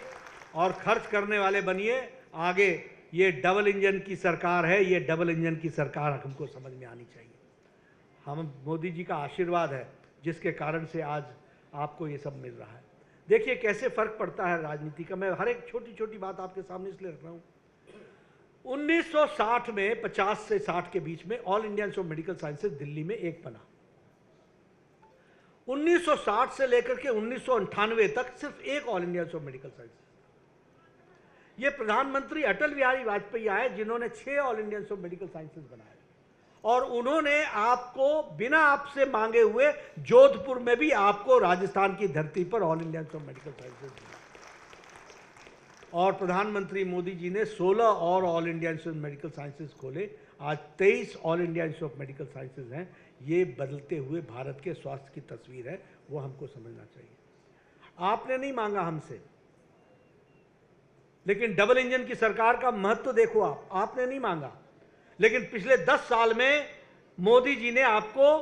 और खर्च करने वाले बनिए। आगे ये डबल इंजन की सरकार है, ये डबल इंजन की सरकार हमको समझ में आनी चाहिए। हम मोदी जी का आशीर्वाद है जिसके कारण से आज आपको ये सब मिल रहा है। देखिए कैसे फ़र्क पड़ता है राजनीति का। मैं हर एक छोटी छोटी बात आपके सामने इसलिए रख रहा हूँ। 1960 में 50 से 60 के बीच में all India institute of medical sciences Delhi में एक बना। 1960 से लेकर के 1998 तक सिर्फ एक all India institute of medical sciences. ये प्रधानमंत्री अटल बिहारी वाजपेयी आए जिन्होंने 6 all India institute of medical sciences बनाए और उन्होंने आपको बिना आपसे मांगे हुए जोधपुर में भी आपको राजस्थान की धरती पर all India institute of medical sciences दिया। और प्रधानमंत्री मोदी जी ने 16 और all India institute of medical sciences खोले। आज 23 all India institute of medical sciences हैं। ये बदलते हुए भारत के स्वास्थ्य की तस्वीर है, वो हमको समझना चाहिए। आपने नहीं मांगा हमसे, लेकिन डबल इंजन की सरकार का महत्व देखो आपने नहीं मांगा, लेकिन पिछले 10 साल में मोदी जी ने आपको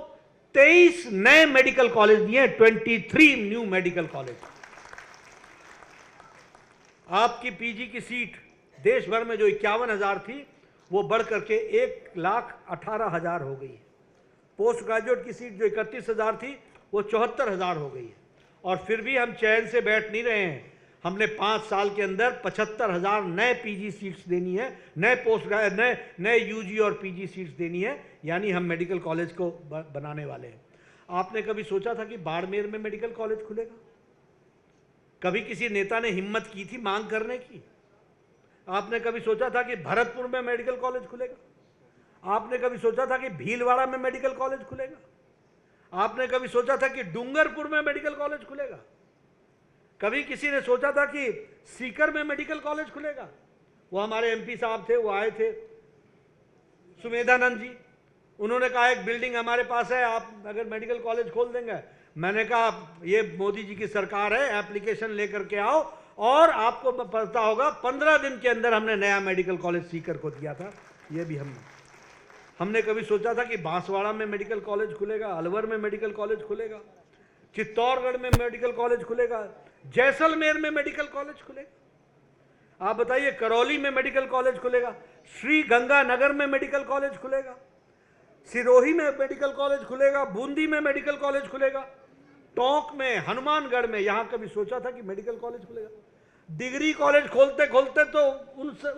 23 नए मेडिकल कॉलेज दिए, 23 न्यू मेडिकल कॉलेज। आपकी पीजी की सीट देश भर में जो 51,000 थी वो बढ़ करके 1,18,000 हो गई है। पोस्ट ग्रेजुएट की सीट जो 31,000 थी वो 74,000 हो गई है। और फिर भी हम चैन से बैठ नहीं रहे हैं। हमने 5 साल के अंदर 75,000 नए पीजी सीट्स देनी है, नए यूजी और पीजी सीट्स देनी है, यानी हम मेडिकल कॉलेज को बनाने वाले हैं। आपने कभी सोचा था कि बाड़मेर में मेडिकल कॉलेज खुलेगा? कभी किसी नेता ने हिम्मत की थी मांग करने की? आपने कभी सोचा था कि भरतपुर में मेडिकल कॉलेज खुलेगा? आपने कभी सोचा था कि भीलवाड़ा में मेडिकल कॉलेज खुलेगा? आपने कभी सोचा था कि डूंगरपुर में मेडिकल कॉलेज खुलेगा? कभी किसी ने सोचा था कि सीकर में मेडिकल कॉलेज खुलेगा? वो हमारे एमपी साहब थे, वो आए थे, सुमेधानंद जी, उन्होंने कहा एक बिल्डिंग हमारे पास है, आप अगर मेडिकल कॉलेज खोल देंगे। मैंने कहा ये मोदी जी की सरकार है, एप्लीकेशन लेकर के आओ, और आपको पता होगा 15 दिन के अंदर हमने नया मेडिकल कॉलेज सीकर को दिया था। ये भी हमने कभी सोचा था कि बांसवाड़ा में मेडिकल कॉलेज खुलेगा, अलवर में मेडिकल कॉलेज खुलेगा, चित्तौड़गढ़ में मेडिकल कॉलेज खुलेगा, जैसलमेर में मेडिकल कॉलेज खुलेगा? आप बताइए, करौली में मेडिकल कॉलेज खुलेगा, श्री गंगानगर में मेडिकल कॉलेज खुलेगा, सिरोही में मेडिकल कॉलेज खुलेगा, बूंदी में मेडिकल कॉलेज खुलेगा, टोंक में, हनुमानगढ़ में, यहां कभी सोचा था कि मेडिकल कॉलेज खुलेगा? डिग्री कॉलेज खोलते खोलते तो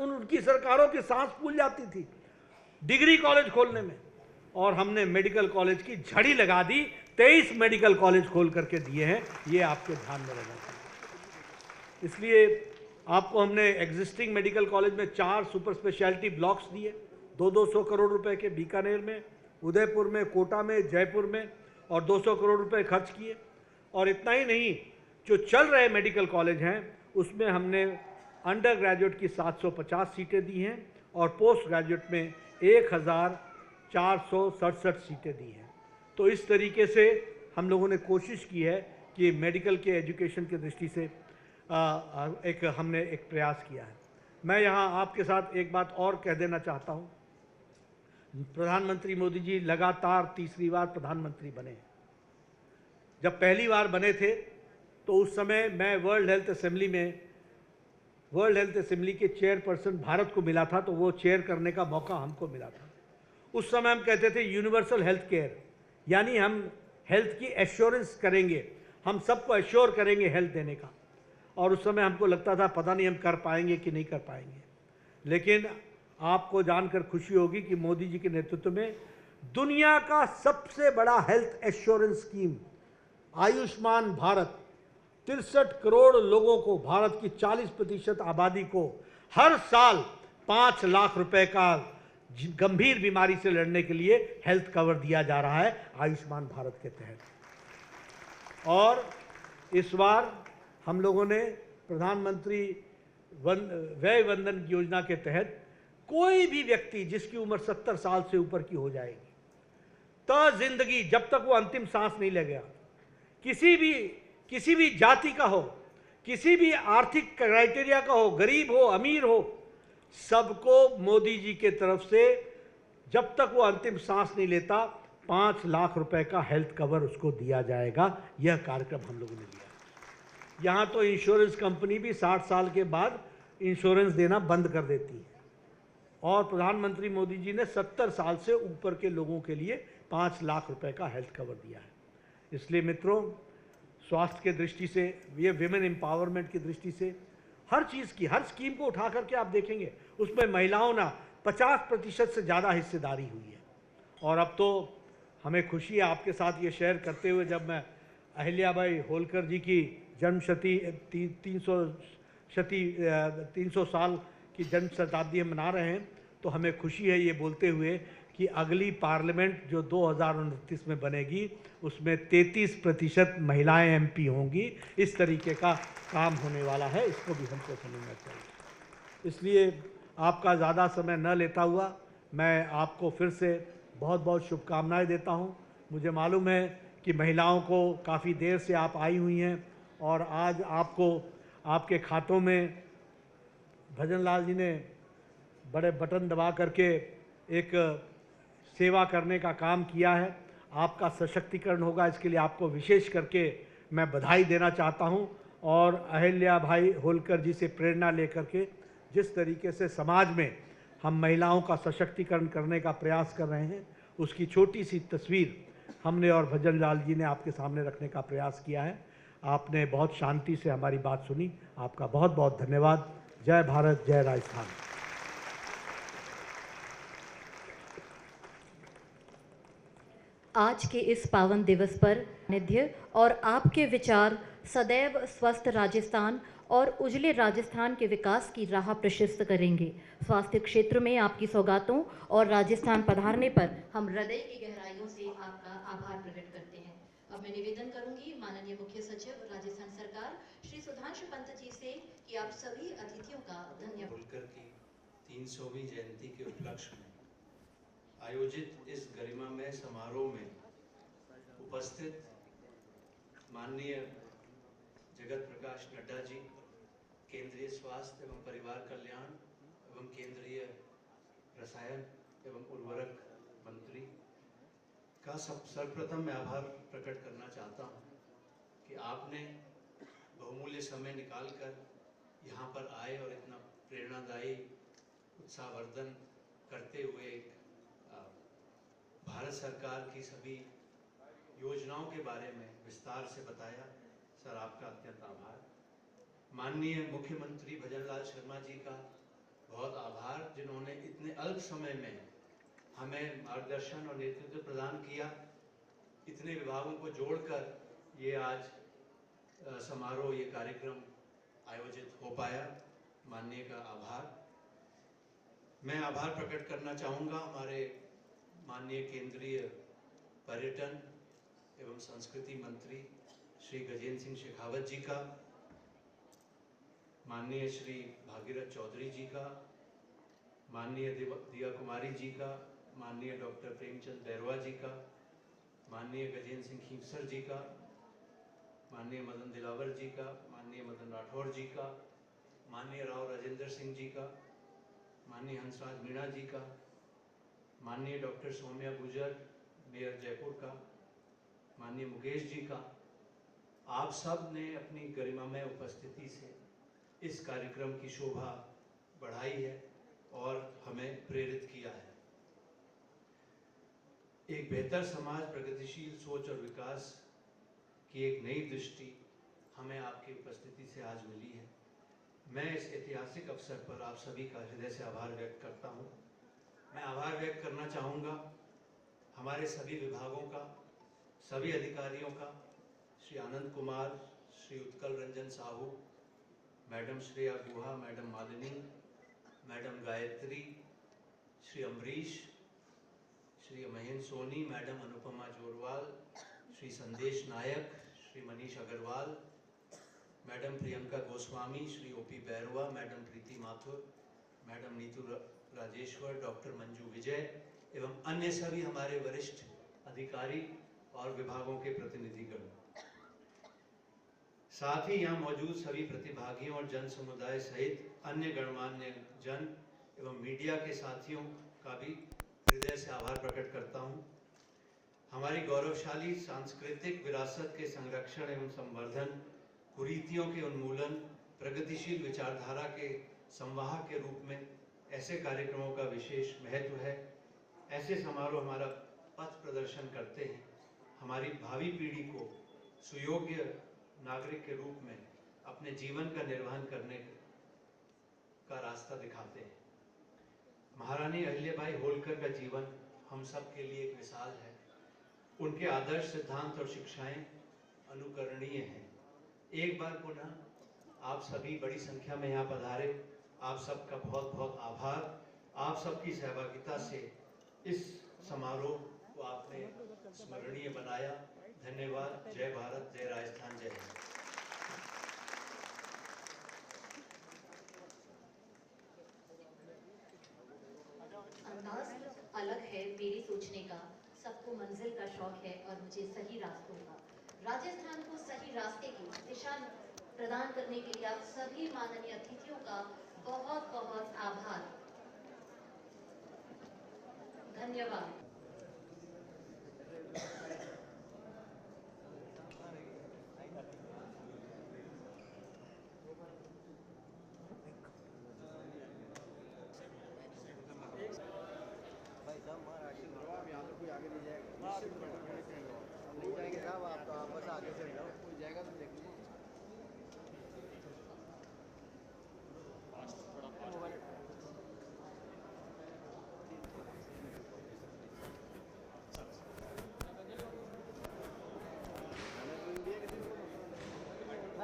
उनकी सरकारों की सांस फूल जाती थी डिग्री कॉलेज खोलने में, और हमने मेडिकल कॉलेज की झड़ी लगा दी। 23 मेडिकल कॉलेज खोल करके दिए हैं, ये आपके ध्यान में रहना चाहिए। इसलिए आपको हमने एग्जिस्टिंग मेडिकल कॉलेज में 4 सुपर स्पेशलिटी ब्लॉक्स दिए, 200 करोड़ रुपए के, बीकानेर में, उदयपुर में, कोटा में, जयपुर में, और 200 करोड़ रुपए खर्च किए। और इतना ही नहीं, जो चल रहे मेडिकल कॉलेज हैं उसमें हमने अंडर ग्रेजुएट की 750 सीटें दी हैं और पोस्ट ग्रेजुएट में 1467 सीटें दी हैं। तो इस तरीके से हम लोगों ने कोशिश की है कि मेडिकल के एजुकेशन की दृष्टि से हमने एक प्रयास किया है। मैं यहाँ आपके साथ एक बात और कह देना चाहता हूँ। प्रधानमंत्री मोदी जी लगातार तीसरी बार प्रधानमंत्री बने हैं। जब पहली बार बने थे तो उस समय मैं वर्ल्ड हेल्थ असेंबली के चेयरपर्सन भारत को मिला था, तो वो चेयर करने का मौका हमको मिला था। उस समय हम कहते थे यूनिवर्सल हेल्थ केयर, यानी हम हेल्थ की एश्योरेंस करेंगे, हम सबको एश्योर करेंगे हेल्थ देने का। और उस समय हमको लगता था पता नहीं हम कर पाएंगे कि नहीं कर पाएंगे, लेकिन आपको जानकर खुशी होगी कि मोदी जी के नेतृत्व में दुनिया का सबसे बड़ा health assurance scheme Ayushman Bharat 63 crore लोगों को, भारत की 40% आबादी को हर साल 5 लाख रुपए का गंभीर बीमारी से लड़ने के लिए हेल्थ कवर दिया जा रहा है आयुष्मान भारत के तहत। और इस बार हम लोगों ने प्रधानमंत्री व्यय वंदन योजना के तहत कोई भी व्यक्ति जिसकी उम्र 70 साल से ऊपर की हो जाएगी तो जिंदगी, जब तक वो अंतिम सांस नहीं ले गया, किसी भी जाति का हो, किसी भी आर्थिक क्राइटेरिया का हो, गरीब हो, अमीर हो, सबको मोदी जी के तरफ से जब तक वो अंतिम सांस नहीं लेता 5 लाख रुपए का हेल्थ कवर उसको दिया जाएगा। यह कार्यक्रम हम लोगों ने लिया। यहाँ तो इंश्योरेंस कंपनी भी 60 साल के बाद इंश्योरेंस देना बंद कर देती है, और प्रधानमंत्री मोदी जी ने 70 साल से ऊपर के लोगों के लिए 5 लाख रुपए का हेल्थ कवर दिया है। इसलिए मित्रों, स्वास्थ्य के दृष्टि से, ये विमेन एम्पावरमेंट की दृष्टि से, हर चीज़ की, हर स्कीम को उठा करके आप देखेंगे उसमें महिलाओं ना 50% से ज़्यादा हिस्सेदारी हुई है। और अब तो हमें खुशी है आपके साथ ये शेयर करते हुए, जब मैं अहिल्याबाई होलकर जी की जन्म शती 300 साल की जन्म शताब्दी हम मना रहे हैं, तो हमें खुशी है ये बोलते हुए कि अगली पार्लियामेंट जो 2029 में बनेगी उसमें 33% महिलाएं एमपी होंगी। इस तरीके का काम होने वाला है, इसको भी हमको समझना चाहिए। इसलिए आपका ज़्यादा समय न लेता हुआ मैं आपको फिर से बहुत बहुत शुभकामनाएं देता हूं। मुझे मालूम है कि महिलाओं को काफ़ी देर से आप आई हुई हैं, और आज आपको आपके खातों में भजन लाल जी ने बड़े बटन दबा करके एक सेवा करने का काम किया है। आपका सशक्तिकरण होगा, इसके लिए आपको विशेष करके मैं बधाई देना चाहता हूं। और अहिल्या भाई होलकर जी से प्रेरणा लेकर के जिस तरीके से समाज में हम महिलाओं का सशक्तिकरण करने का प्रयास कर रहे हैं, उसकी छोटी सी तस्वीर हमने और भजन लाल जी ने आपके सामने रखने का प्रयास किया है। आपने बहुत शांति से हमारी बात सुनी, आपका बहुत बहुत धन्यवाद। जय भारत, जय राजस्थान। आज के इस पावन दिवस पर निध्य और आपके विचार सदैव स्वस्थ राजस्थान और उजले राजस्थान के विकास की राह प्रशस्त करेंगे। स्वास्थ्य क्षेत्र में आपकी सौगातों और राजस्थान पधारने पर हम हृदय की गहराइयों से आपका आभार प्रकट करते हैं। अब मैं निवेदन करूंगी माननीय मुख्य सचिव राजस्थान सरकार श्री सुधांशु पंत जी से कि आप सभी अतिथियों का धन्यवाद। होलकर की 300वीं जयंती के उपलक्ष्य में आयोजित इस गरिमामय समारोह में उपस्थित माननीय जगत प्रकाश नड्डा जी, केंद्रीय स्वास्थ्य एवं परिवार कल्याण एवं केंद्रीय रसायन एवं उर्वरक मंत्री का सर्वप्रथम मैं आभार प्रकट करना चाहता हूं कि आपने बहुमूल्य समय निकालकर यहाँ पर आए और इतना प्रेरणादायी उत्साहवर्धन करते हुए भारत सरकार की सभी योजनाओं के बारे में विस्तार से बताया। सर, आपका अत्यंत आभार। माननीय मुख्यमंत्री भजनलाल शर्मा जी का बहुत आभार, जिन्होंने इतने अल्प समय में हमें मार्गदर्शन और नेतृत्व प्रदान किया। इतने विभागों को जोड़कर ये आज समारोह, ये कार्यक्रम आयोजित हो पाया। माननीय का आभार। मैं आभार प्रकट करना चाहूँगा हमारे माननीय केंद्रीय पर्यटन एवं संस्कृति मंत्री श्री गजेंद्र सिंह शेखावत जी का, माननीय श्री भागीरथ चौधरी जी का, माननीय दिया कुमारी जी का, माननीय डॉक्टर प्रेमचंद बैरवा जी का, माननीय गजेंद्र सिंह खींवसर जी का, माननीय मदन दिलावर जी का, माननीय मदन राठौर जी का, माननीय राव राजेंद्र सिंह जी का, माननीय हंसराज मीणा जी का, माननीय डॉक्टर सौम्या गुजर, मेयर जयपुर का, माननीय मुकेश जी का, आप सब ने अपनी गरिमामय उपस्थिति से इस कार्यक्रम की शोभा बढ़ाई है और हमें प्रेरित किया है। एक बेहतर समाज, प्रगतिशील सोच और विकास की एक नई दृष्टि हमें आपकी उपस्थिति से आज मिली है। मैं इस ऐतिहासिक अवसर पर आप सभी का हृदय से आभार व्यक्त करता हूं। मैं आभार व्यक्त करना चाहूँगा हमारे सभी विभागों का, सभी अधिकारियों का, Shri Anand Kumar, Shri Utkal Ranjan Sahu, madam Shreya Guha, madam Malini, madam Gayatri, Shri Amrish, Shri Mahendra Soni, madam Anupama Jorwal, Shri Sandesh Nayak, Shri Manish Agarwal, madam Priyanka Goswami, Shri OP Bairwa, madam Preeti Mathur, madam Neetu Rajeshwar, doctor Manju Vijay एवं अन्य सभी हमारे वरिष्ठ अधिकारी और विभागों के प्रतिनिधिगण, साथ ही यहाँ मौजूद सभी प्रतिभागियों और जन समुदाय सहित अन्य गणमान्य जन एवं मीडिया के साथियों का भी हृदय से आभार प्रकट करता हूँ। हमारी गौरवशाली सांस्कृतिक विरासत के संरक्षण एवं संवर्धन, कुरीतियों के उन्मूलन, प्रगतिशील विचारधारा के संवाहक के रूप में ऐसे कार्यक्रमों का विशेष महत्व है। ऐसे समारोह हमारा पथ प्रदर्शन करते हैं, हमारी भावी पीढ़ी को सुयोग्य नागरिक के रूप में अपने जीवन का निर्वहन करने का रास्ता दिखाते हैं। महारानी अहिल्याबाई होलकर का जीवन हम सब के लिए एक मिसाल है। उनके आदर्श, सिद्धांत और शिक्षाएं अनुकरणीय हैं। एक बार पुनः आप सभी बड़ी संख्या में यहाँ पधारे, आप सबका बहुत बहुत आभार। आप सबकी सहभागिता से इस समारोह को आपने स्मरणीय बनाया। धन्यवाद। जय भारत, जय राजस्थान, जय हिंद। अंदाज अलग है मेरी सोचने का, सबको मंजिल का शौक है और मुझे सही रास्तों का। राजस्थान को सही रास्ते की दिशा प्रदान करने के लिए आप सभी माननीय अतिथियों का बहुत बहुत आभार। धन्यवाद। भाई साहब, यहाँ तो कोई आगे नहीं जाएगा, नहीं जाएंगे।